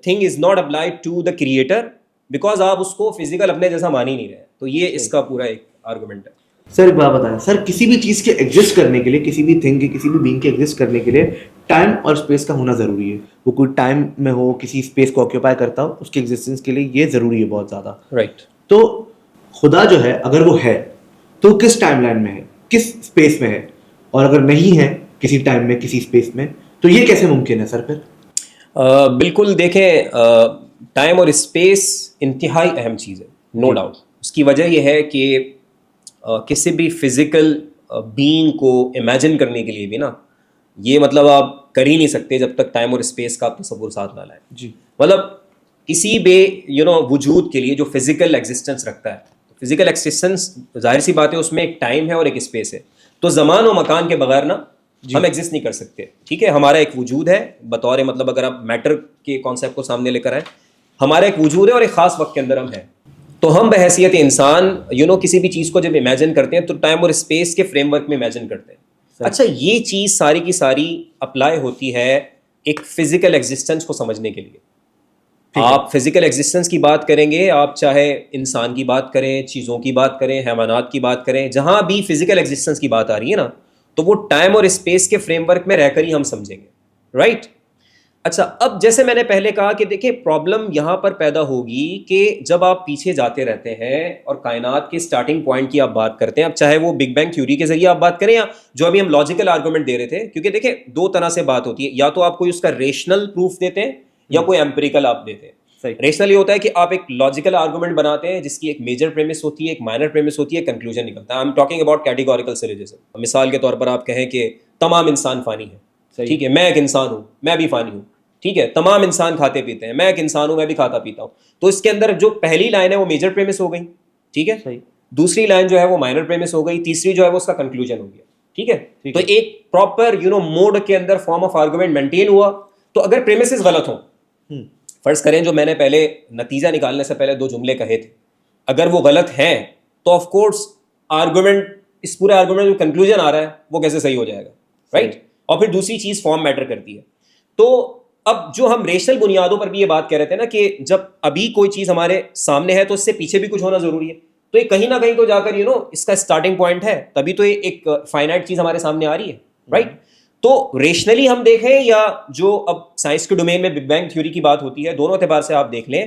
thing is not applied to the creator, because آپ اس کو فزیکل اپنے جیسا مان ہی نہیں رہے. تو یہ اس کا پورا ایک آرگومنٹ ہے. سر ایک بات بتائیں سر، کسی بھی چیز کے ایگزسٹ کرنے کے لیے، کسی بھی تھنگ کے، کسی بھی بینگ کے ایگزسٹ کرنے کے لیے ٹائم اور اسپیس کا ہونا ضروری ہے. وہ کوئی ٹائم میں ہو، کسی اسپیس کو آکیوپائی کرتا ہو، اس کی ایگزسٹنس کے لیے یہ ضروری ہے بہت زیادہ. رائٹ. تو خدا جو ہے، اگر وہ ہے تو کس ٹائم لائن میں ہے، کس اسپیس میں ہے، اور اگر نہیں ہے کسی ٹائم میں، کسی اسپیس میں، تو یہ کیسے ممکن ہے سر پھر؟ بالکل دیکھیں، ٹائم اور اسپیس انتہائی اہم چیز ہے، نو ڈاؤٹ. اس کی وجہ یہ ہے کہ کسی بھی فزیکل بینگ کو امیجن کرنے کے لیے بھی نا یہ مطلب آپ کر ہی نہیں سکتے جب تک ٹائم اور اسپیس کا آپ تصور ساتھ نہ لائیں. جی مطلب کسی بھی وجود کے لیے جو فزیکل ایگزسٹنس رکھتا ہے, فزیکل ایگزسٹنس ظاہر سی بات ہے اس میں ایک ٹائم ہے اور ایک اسپیس ہے, تو زمان و مکان کے بغیر نا ہم ایگزسٹ نہیں کر سکتے. ٹھیک ہے, ہمارا ایک وجود ہے بطور مطلب اگر آپ میٹر کے کانسیپٹ کو سامنے لے کر آئیں, ہمارا ایک وجود ہے اور ایک خاص وقت کے اندر ہم ہیں. تو ہم بحیثیت انسان کسی بھی چیز کو جب امیجن کرتے ہیں تو ٹائم اور اسپیس کے فریم ورک میں امیجن کرتے ہیں. اچھا, یہ چیز ساری کی ساری اپلائی ہوتی ہے ایک فزیکل ایگزسٹنس کو سمجھنے کے لیے. آپ فزیکل ایگزسٹنس کی بات کریں گے, آپ چاہے انسان کی بات کریں, چیزوں کی بات کریں, حیوانات کی بات کریں, جہاں بھی فزیکل ایگزسٹنس کی بات آ رہی ہے نا, تو وہ ٹائم اور اسپیس کے فریم ورک میں رہ کر ہی ہم سمجھیں گے, رائٹ. اچھا, اب جیسے میں نے پہلے کہا کہ دیکھیں پرابلم یہاں پر پیدا ہوگی کہ جب آپ پیچھے جاتے رہتے ہیں اور کائنات کے سٹارٹنگ پوائنٹ کی آپ بات کرتے ہیں, اب چاہے وہ بگ بینگ تھیوری کے ذریعے آپ بات کریں یا جو ابھی ہم لاجیکل آرگومنٹ دے رہے تھے, کیونکہ دیکھیں دو طرح سے بات ہوتی ہے, یا تو آپ کوئی اس کا ریشنل پروف دیتے ہیں یا کوئی ایمپیریکل آپ دیتے ہیں. ریشنل یہ ہوتا ہے کہ آپ ایک لاجیکل آرگومنٹ بناتے ہیں جس کی ایک میجر پریمس ہوتی ہے, ایک مائنر پریمس ہوتی ہے, کنکلوژن نکلتا ہے. I am talking about categorical syllogism. مثال کے طور پر آپ کہیں کہ تمام انسان فانی ہے, ٹھیک ہے, میں ایک انسان ہوں, میں بھی فانی ہوں, ٹھیک ہے, تمام انسان کھاتے پیتے ہیں, میں ایک انسان ہوں, میں بھی کھاتا پیتا ہوں. تو اس کے اندر جو پہلی لائن ہے وہ میجر پریمس ہو گئی, ٹھیک ہے, دوسری لائن جو ہے وہ مائنر پریمس ہو گئی, تیسری جو ہے وہ اس کا کنکلوژن ہو گیا, ٹھیک ہے. تو ایک پراپر موڈ کے اندر فارم آف آرگومنٹ مینٹین ہوا. تو اگر پریمسز غلط ہوں, فرض کریں جو میں نے پہلے نتیجہ نکالنے سے پہلے 2 جملے کہے تھے, اگر وہ غلط ہیں تو آف کورس آرگومنٹ, اس پورے آرگومنٹ جو کنکلوژن آ رہا ہے وہ کیسے صحیح ہو جائے گا, رائٹ. اور پھر دوسری چیز فارم میٹر کرتی ہے. تو اب جو ہم ریشنل بنیادوں پر بھی یہ بات کہہ رہے تھے نا کہ جب ابھی کوئی چیز ہمارے سامنے ہے تو اس سے پیچھے بھی کچھ ہونا ضروری ہے, تو یہ کہیں نہ کہیں تو جا کر اس کا اسٹارٹنگ پوائنٹ ہے, تبھی تو یہ ایک فائنائٹ چیز ہمارے سامنے آ رہی ہے, رائٹ. تو ریشنلی ہم دیکھیں یا جو اب سائنس کے ڈومین میں بگ بینگ تھیوری کی بات ہوتی ہے, دونوں اعتبار سے آپ دیکھ لیں,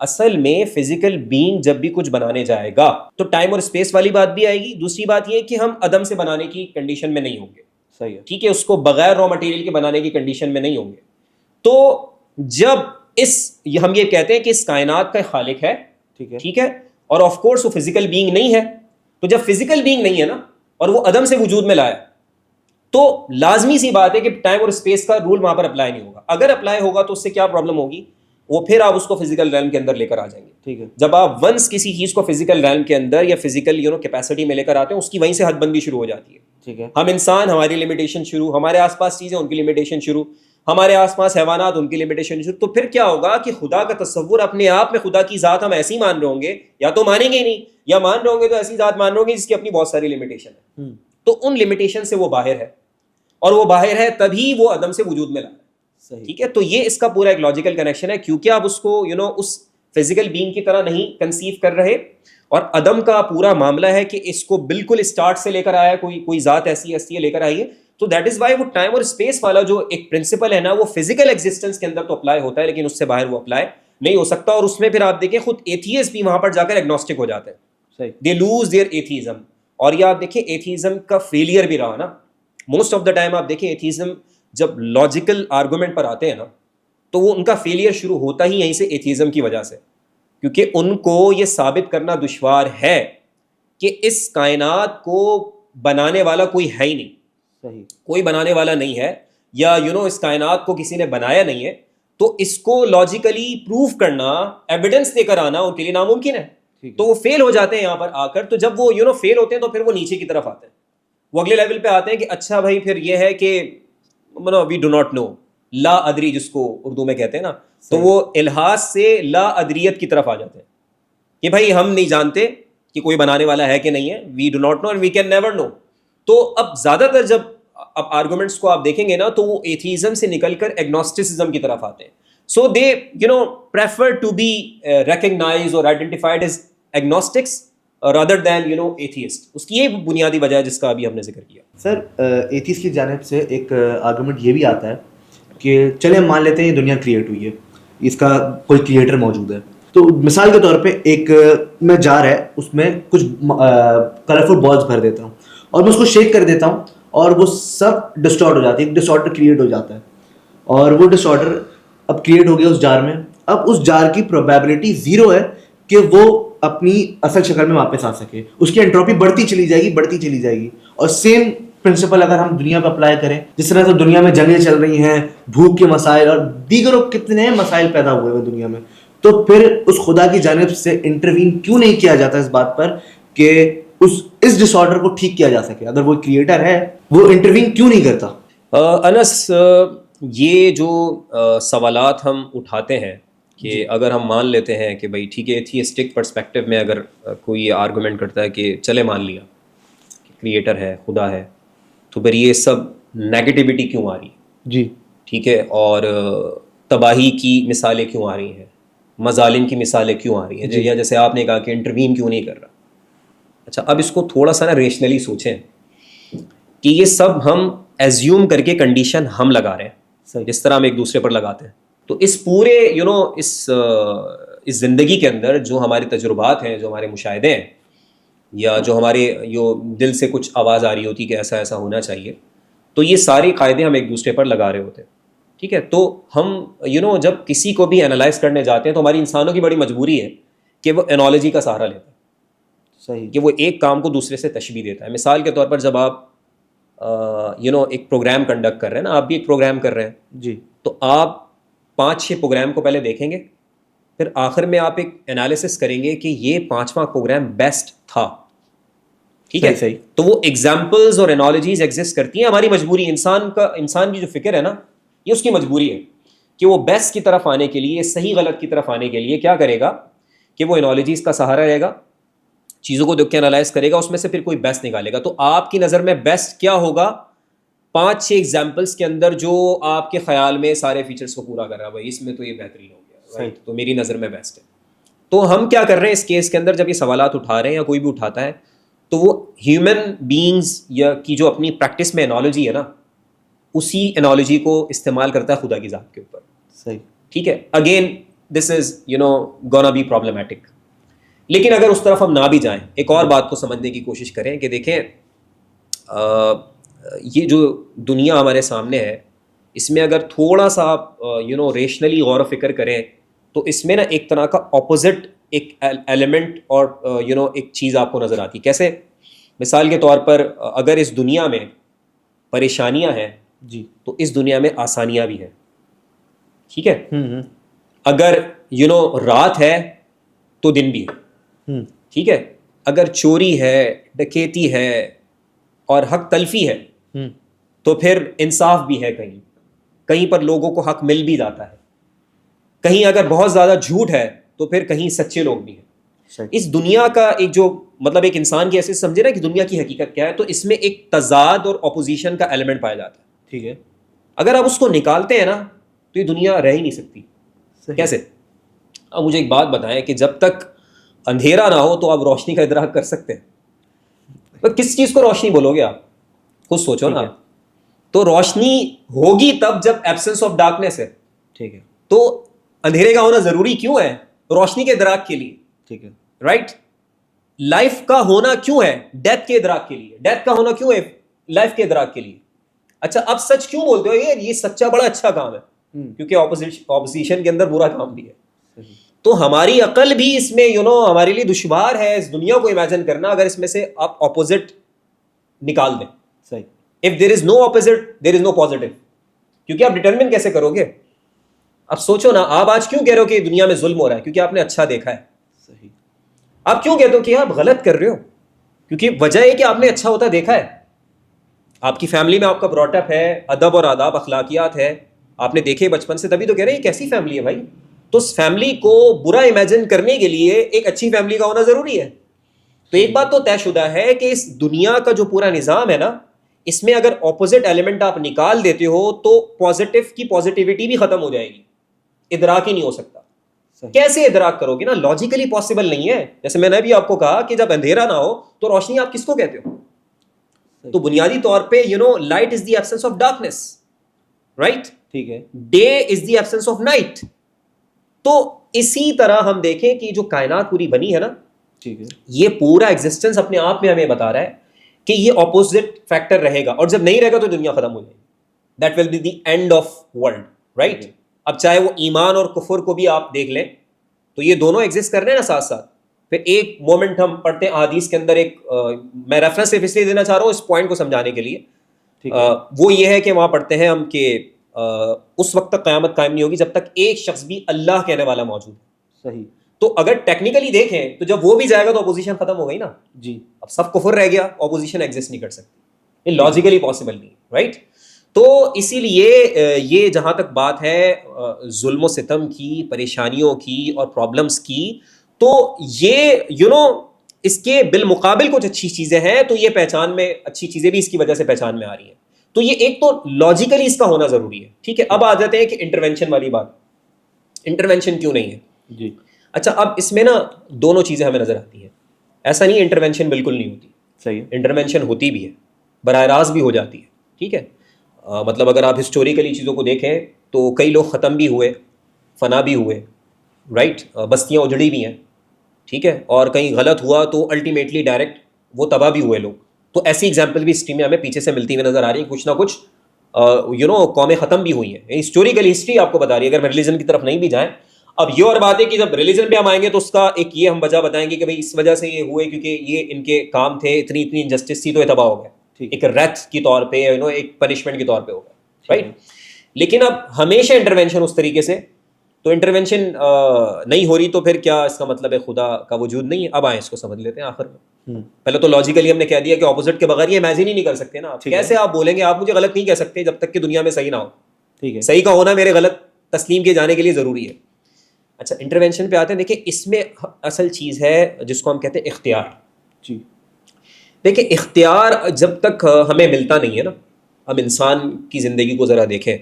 اصل میں فزیکل بینگ جب بھی کچھ بنانے جائے گا تو ٹائم اور اسپیس والی بات بھی آئے گی. دوسری بات یہ کہ ہم عدم سے بنانے کی کنڈیشن میں نہیں ہوں گے, صحیح ہے, ٹھیک ہے, اس کو بغیر را مٹیریل کے بنانے کی کنڈیشن میں نہیں ہوں گے. تو جب ہم یہ کہتے ہیں کہ اس کائنات کا خالق ہے, ٹھیک ہے, اور آف کورس وہ فزیکل بینگ نہیں ہے, تو جب فزیکل بینگ نہیں ہے نا اور وہ عدم سے وجود میں لایا, تو لازمی سی بات ہے کہ ٹائم اور اسپیس کا رول وہاں پر اپلائی نہیں ہوگا. اگر اپلائی ہوگا تو اس سے کیا پرابلم ہوگی, وہ پھر آپ اس کو فزیکل ریلم کے اندر لے کر آ جائیں گے, ٹھیک ہے. جب آپ ونس کسی چیز کو فزیکل ریلم کے اندر یا فزیکل کیپیسٹی میں لے کر آتے ہیں, اس کی وہیں سے حد بندی شروع ہو جاتی ہے, ٹھیک ہے. ہم انسان, ہماری لمیٹیشن شروع, ہمارے آس پاس چیزیں ان کی لمیٹیشن شروع, ہمارے آس پاس حیوانات ان کی لمیٹیشن شروع. تو پھر کیا ہوگا کہ خدا کا تصور اپنے آپ میں خدا کی ذات ہم ایسی مان رہے ہوں گے, یا تو مانیں گے ہی نہیں, یا مان رہے ہوں گے تو ایسی ذات مان رہے ہوں گے جس کی اپنی بہت ساری لمیٹیشن ہے. تو ان لمیٹیشن سے وہ باہر ہے, اور وہ باہر ہے تبھی وہ عدم سے وجود میں لایا, ٹھیک ہے. تو یہ اس کا پورا ایک لاجیکل کنیکشن ہے, کیونکہ آپ اس کو اس فزیکل بینگ کی طرح نہیں کنسیو کر رہے, اور عدم کا پورا معاملہ ہے کہ اس کو بالکل اسٹارٹ سے لے کر آیا, کوئی ذات ایسی ہستی ہے لے کر آئی ہے. تو دیٹ از وائی وہ ٹائم اور اسپیس والا جو ایک پرنسپل ہے نا, وہ فزیکل ایگزسٹنس کے اندر تو اپلائی ہوتا ہے, لیکن اس سے باہر وہ اپلائی نہیں ہو سکتا. اور اس میں پھر آپ دیکھیں خود ایتھیسٹ بھی وہاں پر جا کر ایگنوسٹک ہو جاتے ہیں, دے لوز دیئر ایتھیزم. اور یہ آپ دیکھیں ایتھیزم کا فیلئر بھی رہا نا موسٹ آف دا ٹائم. آپ دیکھیں ایتھیزم جب لاجیکل آرگومنٹ پر آتے ہیں نا, تو وہ ان کا فیلئر شروع ہوتا ہی یہیں سے ایتھیزم کی وجہ سے, کیونکہ ان کو یہ ثابت کرنا دشوار ہے کہ اس کائنات کو بنانے والا کوئی ہے ہی نہیں, صحیح, کوئی بنانے والا نہیں ہے, یا اس کائنات کو کسی نے بنایا نہیں ہے. تو اس کو لاجیکلی پروف کرنا, ایویڈنس دے کر آنا ان کے لیے ناممکن ہے. تو وہ فیل ہو جاتے ہیں یہاں پر آ کر. تو جب وہ فیل ہوتے ہیں تو پھر وہ نیچے کی طرف آتے ہیں, وہ اگلے لیول پہ آتے ہیں کہ اچھا بھائی پھر یہ ہے کہ وی ڈو ناٹ نو, لا ادری جس کو اردو میں کہتے ہیں نا, تو وہ الحاظ سے لا ادریت کی طرف آ جاتے ہیں کہ بھائی ہم نہیں جانتے کہ کوئی بنانے والا ہے کہ نہیں ہے, we do not know and we can never know. تو اب زیادہ تر جب اب آرگومنٹس کو آپ دیکھیں گے نا, تو وہ ایتھیزم سے نکل کر ایگنوسٹسزم کی طرف آتے ہیں. So they prefer to be recognized اور identified as agnostics rather than atheist. اس کی یہ بنیادی وجہ ہے جس کا ابھی ہم نے ذکر کیا. سر ایتھیسٹ کی جانب سے ایک آرگومنٹ یہ بھی آتا ہے کہ چلے ہم مان لیتے ہیں یہ دنیا کریٹ ہوئی ہے, اس کا کوئی کریٹر موجود ہے. تو مثال کے طور پہ ایک میں جار ہے, اس میں کچھ کلرفل بالز بھر دیتا ہوں اور میں اس کو شیک کر دیتا ہوں, اور وہ سب ڈسٹارٹ ہو جاتی ہے, ایک ڈس آرڈر کریٹ ہو جاتا ہے. اور وہ ڈس آرڈر اب کریٹ ہو گیا اس جار میں. اب اس جار کی پروبیبلٹی 0 ہے کہ وہ اپنی اصل شکل میں واپس آ سکے. اس کی انٹروپی بڑھتی چلی جائے گی, اور سیم پرنسپل اگر ہم دنیا پہ اپلائی کریں, جس طرح سے دنیا میں جنگیں چل رہی ہیں, بھوک کے مسائل اور دیگر کتنے مسائل پیدا ہوئے ہوئے دنیا میں, تو پھر اس خدا کی جانب سے انٹروین کیوں نہیں کیا جاتا اس بات پر کہ اس ڈس آرڈر کو ٹھیک کیا جا سکے؟ اگر وہ کریٹر ہے وہ انٹروین کیوں نہیں کرتا؟ انس, یہ جو سوالات ہم اٹھاتے ہیں کہ اگر ہم مان لیتے ہیں کہ بھائی ٹھیک ہے, ایتھیسٹک پرسپیکٹو میں اگر کوئی آرگومنٹ کرتا ہے کہ چلے مان لیا کہ کریٹر ہے, خدا ہے, تو پھر یہ سب نیگیٹیوٹی کیوں آ رہی ہے؟ جی ٹھیک ہے, اور تباہی کی مثالیں کیوں آ رہی ہیں, مظالم کی مثالیں کیوں آ رہی ہیں, یا جیسے آپ نے کہا کہ انٹروین کیوں نہیں کر رہا. اچھا, اب اس کو تھوڑا سا نا ریشنلی سوچیں کہ یہ سب ہم ایزیوم کر کے کنڈیشن ہم لگا رہے ہیں جس طرح ہم ایک دوسرے پر لگاتے ہیں. تو اس پورے اس زندگی کے اندر جو ہمارے تجربات ہیں, جو ہمارے مشاہدے ہیں, یا جو ہمارے دل سے کچھ آواز آ رہی ہوتی کہ ایسا ایسا ہونا چاہیے, تو یہ ساری قاعدے ہم ایک دوسرے پر لگا رہے ہوتے ہیں. ٹھیک ہے, تو ہم جب کسی کو بھی انالائز کرنے جاتے ہیں تو ہماری انسانوں کی بڑی مجبوری ہے کہ وہ انالوجی کا سہارا لیتا ہے. صحیح, کہ وہ ایک کام کو دوسرے سے تشبیہ دیتا ہے. مثال کے طور پر جب آپ ایک پروگرام کنڈکٹ کر رہے ہیں نا, آپ بھی ایک پروگرام کر رہے ہیں جی, تو آپ 5-6 پروگرام کو پہلے دیکھیں گے, پھر آخر میں آپ ایک انالیسس کریں گے کہ یہ 5واں پروگرام بیسٹ تھا. ٹھیک ہے, صحیح, تو وہ ایگزامپلز اور انالوجیز ایگزسٹ کرتی ہیں. ہماری مجبوری, انسان کی جو فکر ہے نا, یہ اس کی مجبوری ہے کہ وہ بیسٹ کی طرف آنے کے لیے, صحیح غلط کی طرف آنے کے لیے کیا کرے گا کہ وہ انالوجیز کا سہارا رہے گا, چیزوں کو دیکھ کے انالائز کرے گا, اس میں سے پھر کوئی بیسٹ نکالے گا. تو آپ کی نظر میں بیسٹ کیا ہوگا 5-6 ایگزامپلس کے اندر جو آپ کے خیال میں سارے فیچرس کو پورا کر رہا ہے, بھائی اس میں تو یہ بہترین ہو گیا, right? تو میری نظر میں بیسٹ ہے. تو ہم کیا کر رہے ہیں اس کیس کے اندر, جب یہ سوالات اٹھا رہے ہیں یا کوئی بھی اٹھاتا ہے, تو وہ ہیومن بینگز یا کی جو اپنی پریکٹس میں انالوجی ہے نا, اسی انالوجی کو استعمال کرتا ہے خدا کی ذات کے اوپر. صحیح, ٹھیک ہے, again this is gonna be problematic. لیکن اگر اس طرف ہم نہ بھی جائیں, ایک اور بات کو سمجھنے کی کوشش کریں کہ دیکھیں یہ جو دنیا ہمارے سامنے ہے, اس میں اگر تھوڑا سا آپ ریشنلی غور و فکر کریں تو اس میں نا ایک طرح کا اپوزٹ ایک ایلیمنٹ اور ایک چیز آپ کو نظر آتی. کیسے؟ مثال کے طور پر اگر اس دنیا میں پریشانیاں ہیں جی, تو اس دنیا میں آسانیاں بھی ہیں. ٹھیک ہے, اگر رات ہے تو دن بھی ہے. ٹھیک ہے, اگر چوری ہے, ڈکیتی ہے اور حق تلفی ہے تو پھر انصاف بھی ہے, کہیں پر لوگوں کو حق مل بھی جاتا ہے. کہیں اگر بہت زیادہ جھوٹ ہے تو پھر کہیں سچے لوگ بھی ہیں. اس دنیا کا ایک جو مطلب ایک انسان کی ایسے سمجھے نا کہ دنیا کی حقیقت کیا ہے, تو اس میں ایک تضاد اور اپوزیشن کا ایلیمنٹ پایا جاتا ہے. ٹھیک ہے, اگر آپ اس کو نکالتے ہیں نا تو یہ دنیا رہ ہی نہیں سکتی. کیسے؟ اب مجھے ایک بات بتائیں کہ جب تک اندھیرا نہ ہو تو آپ روشنی کا ادراک کر سکتے ہیں. تو کس چیز کو روشنی بولو گے آپ؟ خود سوچو نا. تو روشنی ہوگی تب جب ایبسنس آف ڈارکنیس ہے. ٹھیک ہے, تو اندھیرے کا ہونا ضروری کیوں ہے؟ روشنی کے ادراک کے لیے. ٹھیک ہے, رائٹ. لائف کا ہونا کیوں ہے؟ ڈیتھ کے ادراک کے لیے. ڈیتھ کا ہونا کیوں ہے؟ لائف کے ادراک کے لیے. اچھا, اب سچ کیوں بولتے ہو یہ سچا بڑا اچھا کام ہے, کیونکہ اپوزیشن کے اندر برا کام بھی ہے. تو ہماری عقل بھی اس میں ہمارے لیے دشوار ہے اس دنیا کو امیجن کرنا اگر اس میں سے آپ اپوزٹ نکال دیں. صحیح, if there is no opposite there is no positive. کیونکہ آپ ڈٹرمن کیسے کرو گے؟ اب سوچو نا, آپ آج کیوں کہہ رہے ہو کہ دنیا میں ظلم ہو رہا ہے؟ کیونکہ آپ نے اچھا دیکھا ہے. صحیح, آپ کیوں کہتے ہو کہ آپ غلط کر رہے ہو؟ کیونکہ وجہ ہے کہ آپ نے اچھا ہوتا دیکھا ہے. آپ کی فیملی میں آپ کا براٹ اپ ہے, ادب اور آداب اخلاقیات ہے, آپ نے دیکھے بچپن سے, تبھی تو کہہ رہے ہیں یہ کیسی فیملی ہے بھائی. تو اس فیملی کو برا امیجن کرنے کے لیے ایک اچھی فیملی کا ہونا ضروری ہے. تو ایک بات تو طے شدہ ہے کہ اس دنیا کا جو پورا نظام ہے نا, اس میں اگر اپوزٹ ایلیمنٹ آپ نکال دیتے ہو تو پازیٹیو کی پازیٹیوٹی بھی ختم ہو جائے گی, ادراک ہی نہیں ہو سکتا. کیسے ادراک کرو گے نا؟ لاجیکلی پاسبل نہیں ہے. جیسے میں نے بھی آپ کو کہا کہ جب اندھیرا نہ ہو تو روشنی آپ کس کو کہتے ہو؟ تو بنیادی طور پہ light is the absence of darkness, right. ٹھیک ہے, day is the absence of night. تو اسی طرح ہم دیکھیں کہ جو کائنات پوری بنی ہے نا, ٹھیک ہے, یہ پورا ایگزسٹنس اپنے آپ میں ہمیں بتا رہا ہے کہ یہ اپوزٹ فیکٹر رہے گا, اور جب نہیں رہے گا تو دنیا ختم ہو جائے گی. That will be the end of world, right. اب چاہے وہ ایمان اور کفر کو بھی آپ دیکھ لیں تو یہ دونوں ایگزسٹ کر رہے ہیں نا ساتھ ساتھ. پھر ایک مومنٹ ہم پڑھتے ہیں احادیث کے اندر, ایک میں ریفرنس صرف اس لیے دینا چاہ رہا ہوں اس پوائنٹ کو سمجھانے کے لیے, وہ یہ ہے کہ وہاں پڑھتے ہیں ہم کہ اس وقت تک قیامت قائم نہیں ہوگی جب تک ایک شخص بھی اللہ کہنے والا موجود ہے. صحیح. تو اگر ٹیکنیکلی دیکھیں تو جب وہ بھی جائے گا تو اپوزیشن ختم ہو گئی نا. جی. اب سب کفر رہ گیا, اپوزیشن ایگزسٹ نہیں کر سکتی, یہ لاجیکلی پاسبل نہیں, رائٹ. تو اسی لیے یہ جہاں تک بات ہے ظلم و ستم کی, پریشانیوں کی اور پرابلمس کی, تو یہ اس کے بالمقابل کچھ اچھی چیزیں ہیں, تو یہ پہچان میں اچھی چیزیں بھی اس کی وجہ سے پہچان میں آ رہی ہیں. تو یہ ایک تو لاجیکلی اس کا ہونا ضروری ہے, ٹھیک ہے. اب آ جاتے ہیں کہ انٹرونشن والی بات, انٹرونشن کیوں نہیں ہے. جی. اچھا, اب اس میں نا دونوں چیزیں ہمیں نظر آتی ہیں. ایسا نہیں انٹرونشن بالکل نہیں ہوتی, صحیح, انٹرونشن ہوتی بھی ہے, براہ راست بھی ہو جاتی ہے, ٹھیک ہے. مطلب اگر آپ ہسٹوریکلی چیزوں کو دیکھیں تو کئی لوگ ختم بھی ہوئے, فنا بھی ہوئے, رائٹ, بستیاں اجڑی بھی ہیں, ٹھیک ہے, اور کہیں غلط ہوا تو الٹیمیٹلی ڈائریکٹ وہ تباہ بھی ہوئے لوگ. تو ایسی ایگزامپل بھی ہسٹری میں ہمیں پیچھے سے ملتی ہوئی نظر آ رہی ہیں, کچھ نہ کچھ قومیں ختم بھی ہوئی ہیں. ہسٹوریکل ہسٹری آپ کو بتا رہی ہے, اگر ریلیجن کی طرف نہیں بھی جائیں. اب یہ اور بات ہے کہ جب ریلیجن پہ ہم آئیں گے تو اس کا ایک یہ ہم وجہ بتائیں گے کہ بھائی اس وجہ سے یہ ہوئے کیونکہ یہ ان کے کام تھے, اتنی انجسٹس تھی تو یہ تباہ ہو گئے, ایک ریتھ کی طور پہ, ایک پنشمنٹ کے طور پہ ہو گئے, رائٹ. لیکن اب ہمیشہ انٹرونشن اس طریقے سے, تو انٹرونشن نہیں ہو رہی تو پھر کیا اس کا مطلب ہے خدا کا وجود نہیں ہے. اب آئیں اس کو سمجھ لیتے ہیں آخر میں. پہلے تو لاجیکلی ہم نے کہہ دیا کہ اپوزٹ کے بغیر یہ امیجن ہی نہیں کر سکتے نا. کیسے آپ بولیں گے آپ مجھے غلط نہیں کہہ سکتے جب تک کہ دنیا میں صحیح نہ ہو, ٹھیک ہے, صحیح کا ہونا میرے غلط تسلیم کیے جانے کے لیے ضروری ہے. اچھا, انٹرونشن پہ آتے ہیں. دیکھیں اس میں اصل چیز ہے جس کو ہم کہتے ہیں اختیار. جی, دیکھیں اختیار جب تک ہمیں ملتا نہیں ہے نا, اب انسان کی زندگی کو ذرا دیکھیں,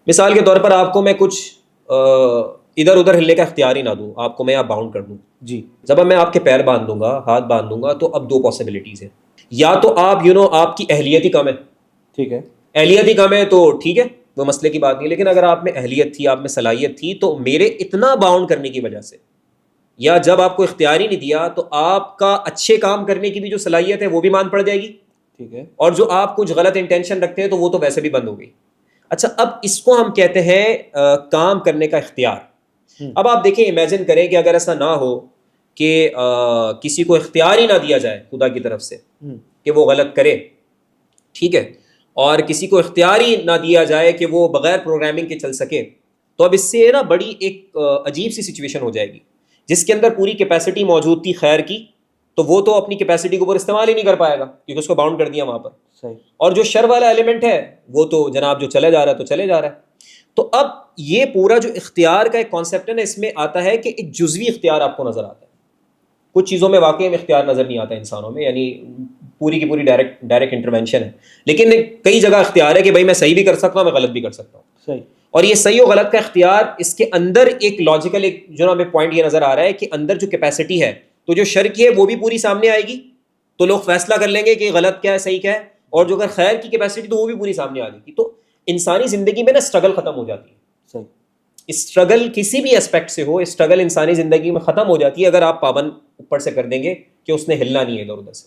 مثال کے طور پر آپ کو میں کچھ ادھر ادھر ہلنے کا اختیار ہی نہ دوں, آپ کو میں آپ باؤنڈ کر دوں. جی, جب میں آپ کے پیر باندھ دوں گا, ہاتھ باندھ دوں گا, تو اب دو پاسبلٹیز ہیں. یا تو آپ آپ کی اہلیت ہی کم ہے, ٹھیک ہے, اہلیت ہی کم ہے تو ٹھیک ہے, وہ مسئلے کی بات نہیں. لیکن اگر آپ میں اہلیت تھی, آپ میں صلاحیت تھی, تو میرے اتنا باؤنڈ کرنے کی وجہ سے, یا جب آپ کو اختیار ہی نہیں دیا, تو آپ کا اچھے کام کرنے کی بھی جو صلاحیت ہے وہ بھی مان پڑ جائے گی, ٹھیک ہے, اور جو آپ کچھ غلط انٹینشن رکھتے ہیں تو وہ تو ویسے بھی بند ہو گئی. اچھا, اب اس کو ہم کہتے ہیں کام کرنے کا اختیار. اب آپ دیکھیں, امیجن کریں کہ اگر ایسا نہ ہو کہ کسی کو اختیار ہی نہ دیا جائے خدا کی طرف سے کہ وہ غلط کرے, ٹھیک ہے, اور کسی کو اختیار ہی نہ دیا جائے کہ وہ بغیر پروگرامنگ کے چل سکے, تو اب اس سے نا بڑی ایک عجیب سی سچویشن ہو جائے گی. جس کے اندر پوری کیپیسٹی موجود تھی خیر کی, تو وہ تو اپنی کیپیسٹی کو اوپر استعمال ہی نہیں کر پائے گا کیونکہ اس کو باؤنڈ کر دیا وہاں پر. صحیح. اور جو شر والا ایلیمنٹ ہے وہ تو جناب جو چلے جا رہا ہے تو چلے جا رہا ہے. تو اب یہ پورا جو اختیار کا ایک کانسیپٹ ہے نا, اس میں آتا ہے کہ ایک جزوی اختیار آپ کو نظر آتا ہے. کچھ چیزوں میں واقعی میں اختیار نظر نہیں آتا انسانوں میں, یعنی پوری کی پوری ڈائریکٹ انٹرونشن ہے. لیکن کئی جگہ اختیار ہے کہ بھائی میں صحیح بھی کر سکتا ہوں, میں غلط بھی کر سکتا ہوں. صحیح. اور یہ صحیح و غلط کا اختیار, اس کے اندر ایک لاجیکل ایک جو ہمیں پوائنٹ یہ نظر آ رہا ہے کہ اندر جو کیپیسٹی ہے, تو جو شر کی ہے وہ بھی پوری سامنے آئے گی, تو لوگ فیصلہ کر لیں گے کہ غلط کیا ہے صحیح کیا ہے, اور جو اگر خیر کی کیپیسٹی تو وہ بھی پوری سامنے آ جائے گی. تو انسانی زندگی میں نا اسٹرگل ختم ہو جاتی ہے. صحیح. اسٹرگل کسی بھی اسپیکٹ سے ہو, اسٹرگل انسانی زندگی میں ختم ہو جاتی ہے اگر آپ پابند اوپر سے کر دیں گے کہ اس نے ہلنا نہیں ہے ادھر ادھر سے.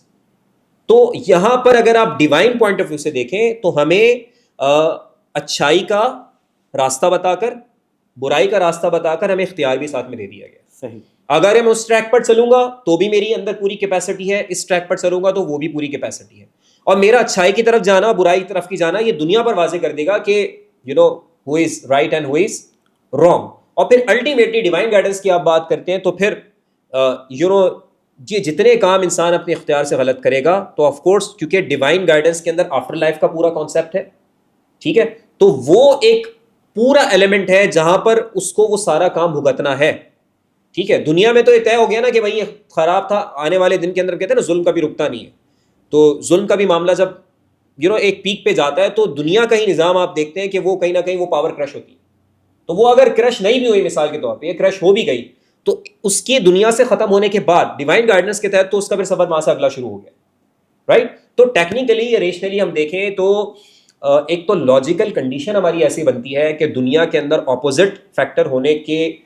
تو یہاں پر اگر آپ ڈیوائن پوائنٹ آف ویو سے دیکھیں تو ہمیں اچھائی کا راستہ بتا کر, برائی کا راستہ بتا کر ہمیں اختیار بھی ساتھ میں دے دیا گیا. صحیح. اگر میں اس ٹریک پر چلوں گا تو بھی میری اندر پوری کیپیسٹی ہے, اس ٹریک پر چلوں گا تو وہ بھی پوری کیپیسٹی ہے. اور میرا اچھائی کی طرف جانا, برائی کی طرف کی جانا, یہ دنیا پر واضح کر دے گا کہ who is right and who is wrong. اور پھر الٹیمیٹلی ڈیوائن گائیڈنس کی آپ بات کرتے ہیں تو پھر یہ جتنے کام انسان اپنے اختیار سے غلط کرے گا, تو آف کورس کیونکہ ڈیوائن گائیڈنس کے اندر آفٹر لائف کا پورا کانسیپٹ ہے, ٹھیک ہے, تو وہ ایک پورا ایلیمنٹ ہے جہاں پر اس کو وہ سارا کام بھگتنا ہے. ٹھیک ہے, دنیا میں تو یہ طے ہو گیا نا کہ بھائی یہ خراب تھا, آنے والے دن کے اندر کہتے ہیں نا ظلم کبھی رکتا نہیں ہے. تو ظلم کا بھی معاملہ جب ایک پیک پہ جاتا ہے تو دنیا کا ہی نظام آپ دیکھتے ہیں کہ وہ کہیں نہ کہیں وہ پاور کرش ہوتی ہے. تو وہ اگر کرش نہیں بھی ہوئی, مثال کے طور پہ یہ کرش ہو بھی گئی, تو اس کی دنیا سے ختم ہونے کے بعد ڈیوائن گائیڈنس کے تحت تو اس کا پھر سفر وہاں سے اگلا شروع ہو گیا, رائٹ. تو ٹیکنیکلی یا ریشنلی ہم دیکھیں تو ایک تو لاجیکل کنڈیشن ہماری ایسی بنتی ہے کہ دنیا کے اندر اپوزٹ فیکٹر ہونے کے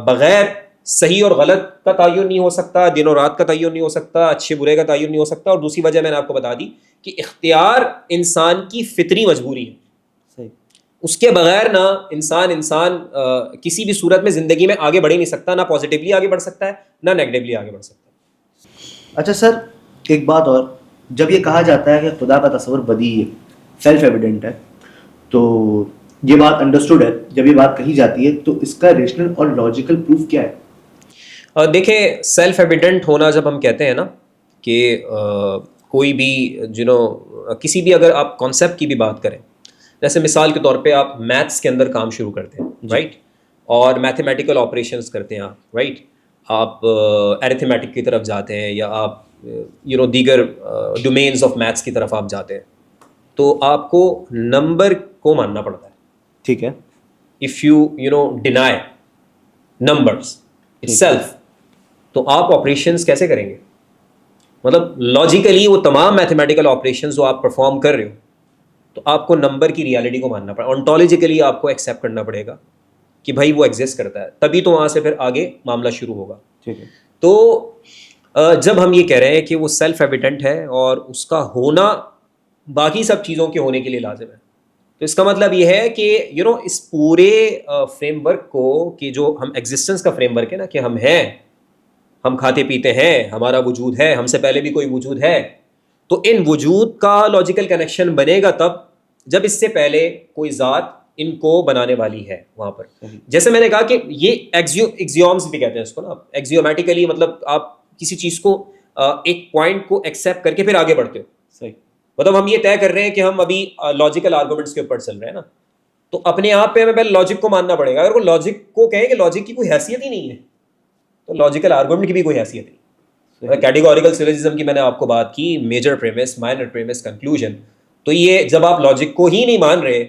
بغیر صحیح اور غلط کا تعین نہیں ہو سکتا, دن اور رات کا تعین نہیں ہو سکتا, اچھے برے کا تعین نہیں ہو سکتا. اور دوسری وجہ میں نے آپ کو بتا دی کہ اختیار انسان کی فطری مجبوری ہے. صحیح. اس کے بغیر نا انسان کسی بھی صورت میں زندگی میں آگے بڑھ ہی نہیں سکتا, نہ پازیٹیولی آگے بڑھ سکتا ہے نہ نیگیٹیولی آگے بڑھ سکتا ہے. اچھا سر, ایک بات اور, جب یہ کہا جاتا ہے کہ خدا کا تصور بدیہی ہے, سیلف ایویڈنٹ ہے, تو یہ بات انڈرسٹوڈ ہے. جب یہ بات کہی جاتی ہے تو اس کا ریشنل اور لاجیکل پروف کیا ہے؟ دیکھیں, سیلف ایویڈنٹ ہونا جب ہم کہتے ہیں نا کہ کوئی بھی کسی بھی اگر آپ کانسیپٹ کی بھی بات کریں, جیسے مثال کے طور پہ آپ میتھس کے اندر کام شروع کرتے ہیں, رائٹ, اور میتھمیٹیکل آپریشنز کرتے ہیں آپ, رائٹ, آپ ایریتھمیٹک کی طرف جاتے ہیں یا آپ دیگر ڈومینز آف میتھس کی طرف آپ جاتے ہیں, تو آپ کو نمبر کو ماننا پڑتا ہے. ٹھیک ہے. If you deny numbers itself, تو آپ آپریشنز کیسے کریں گے؟ مطلب لاجیکلی وہ تمام میتھمیٹیکل آپریشنز جو آپ پرفارم کر رہے ہو, تو آپ کو نمبر کی ریالٹی کو ماننا پڑے گا, انٹولیجیکلی آپ کو ایکسیپٹ کرنا پڑے گا کہ بھائی وہ ایگزسٹ کرتا ہے, تبھی تو وہاں سے پھر آگے معاملہ شروع ہوگا. ٹھیک ہے. تو جب ہم یہ کہہ رہے ہیں کہ وہ سیلف ایویڈنٹ ہے اور اس کا ہونا باقی سب چیزوں کے ہونے کے لیے لازم ہے, تو اس کا مطلب یہ ہے کہ اس پورے فریم ورک کو, کہ جو ہم ایگزسٹنس کا فریم ورک ہے نا, کہ ہم ہیں, ہم کھاتے پیتے ہیں, ہمارا وجود ہے, ہم سے پہلے بھی کوئی وجود ہے, تو ان وجود کا لاجیکل کنیکشن بنے گا تب جب اس سے پہلے کوئی ذات ان کو بنانے والی ہے وہاں پر. جیسے میں نے کہا کہ یہ ایکزیومز بھی کہتے ہیں اس کو نا, ایکزیومیٹیکلی, مطلب آپ کسی چیز کو ایک پوائنٹ کو ایکسیپٹ کر کے پھر آگے بڑھتے ہو. صحیح. مطلب ہم یہ طے کر رہے ہیں کہ ہم ابھی لاجیکل آرگومنٹس کے اوپر چل رہے ہیں نا, تو اپنے آپ پہ ہمیں پہلے لاجک کو ماننا پڑے گا. اگر وہ لاجک کو کہیں کہ لاجک کی کوئی حیثیت ہی نہیں ہے, تو لاجیکل آرگومنٹ کی بھی کوئی حیثیت نہیں. کیٹیگوریکل سیلوجزم کی میں نے آپ کو بات کی, major premise, minor premise, conclusion, تو یہ جب آپ لاجک کو ہی نہیں مان رہے,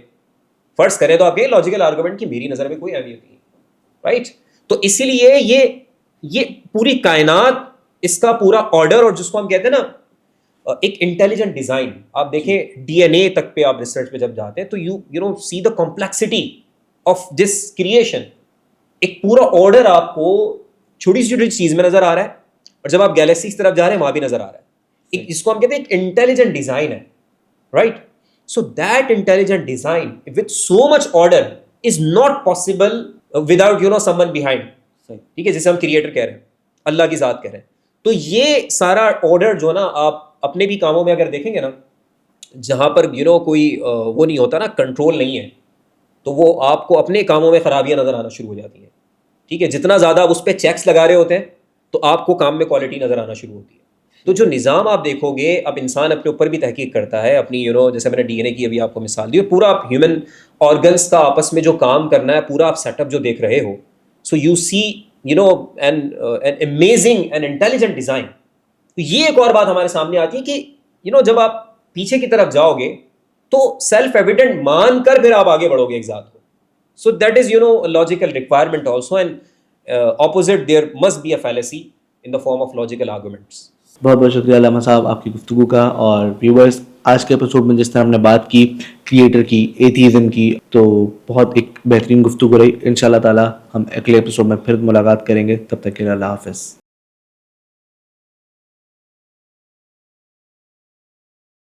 فرض کریں, تو آپ کہیں لاجیکل آرگومنٹ کی میری نظر میں کوئی اہمیت نہیں, رائٹ. تو اسی لیے یہ پوری کائنات, اس کا پورا آرڈر, اور جس کو ہم کہتے ہیں نا ایک انٹیلیجنٹ ڈیزائن, آپ دیکھیں ڈی این اے تک پہ آپ ریسرچ پہ جب جاتے ہیں تو you see the complexity of this creation. ایک پورا آرڈر آپ کو چھوٹی سی چھوٹی چیز میں نظر آ رہا ہے, اور جب آپ گیلیکسی کی طرف جا رہے ہیں وہاں بھی نظر آ رہا ہے. اس کو ہم کہتے ہیں ایک انٹیلیجنٹ ڈیزائن ہے, right. So that intelligent design with so much order is not possible without someone behind. ٹھیک ہے, جسے ہم کریٹر کہہ رہے ہیں, اللہ کی ذات کہہ رہے ہیں. تو یہ سارا آرڈر جو نا آپ اپنے بھی کاموں میں اگر دیکھیں گے نا, جہاں پر کوئی وہ نہیں ہوتا نا, کنٹرول نہیں ہے, تو وہ آپ کو اپنے کاموں میں خرابیاں نظر آنا شروع ہو جاتی ہیں. ٹھیک ہے, جتنا زیادہ آپ اس پہ چیکس لگا رہے ہوتے ہیں تو آپ کو کام میں کوالٹی نظر آنا شروع ہوتی ہے. تو جو نظام آپ دیکھو گے, اب انسان اپنے اوپر بھی تحقیق کرتا ہے اپنی, جیسے میں نے ڈی این اے کی ابھی آپ کو مثال دی, پورا آپ ہیومن آرگنس کا آپس میں جو کام کرنا ہے, پورا آپ سیٹ اپ جو دیکھ رہے ہو, so you see an amazing and intelligent design. تو یہ ایک اور بات ہمارے سامنے آتی ہے کہ جب آپ پیچھے کی طرف جاؤ گے تو سیلف ایویڈنٹ مان کر پھر آپ آگے بڑھو گے ایک ذات کو. So that is logical requirement also, and opposite there must be a fallacy in the form of logical arguments. بہت بہت شکریہ علامہ صاحب آپ کی گفتگو کا. اور ویورز, آج کے ایپیسوڈ میں جس طرح ہم نے بات کی کریٹر کی, ایتھیزم کی, تو بہت ایک بہترین گفتگو رہی. انشاءاللہ تعالی ہم اگلے ایپیسوڈ میں پھر ملاقات کریں گے. تب تک کے لیے اللہ حافظ.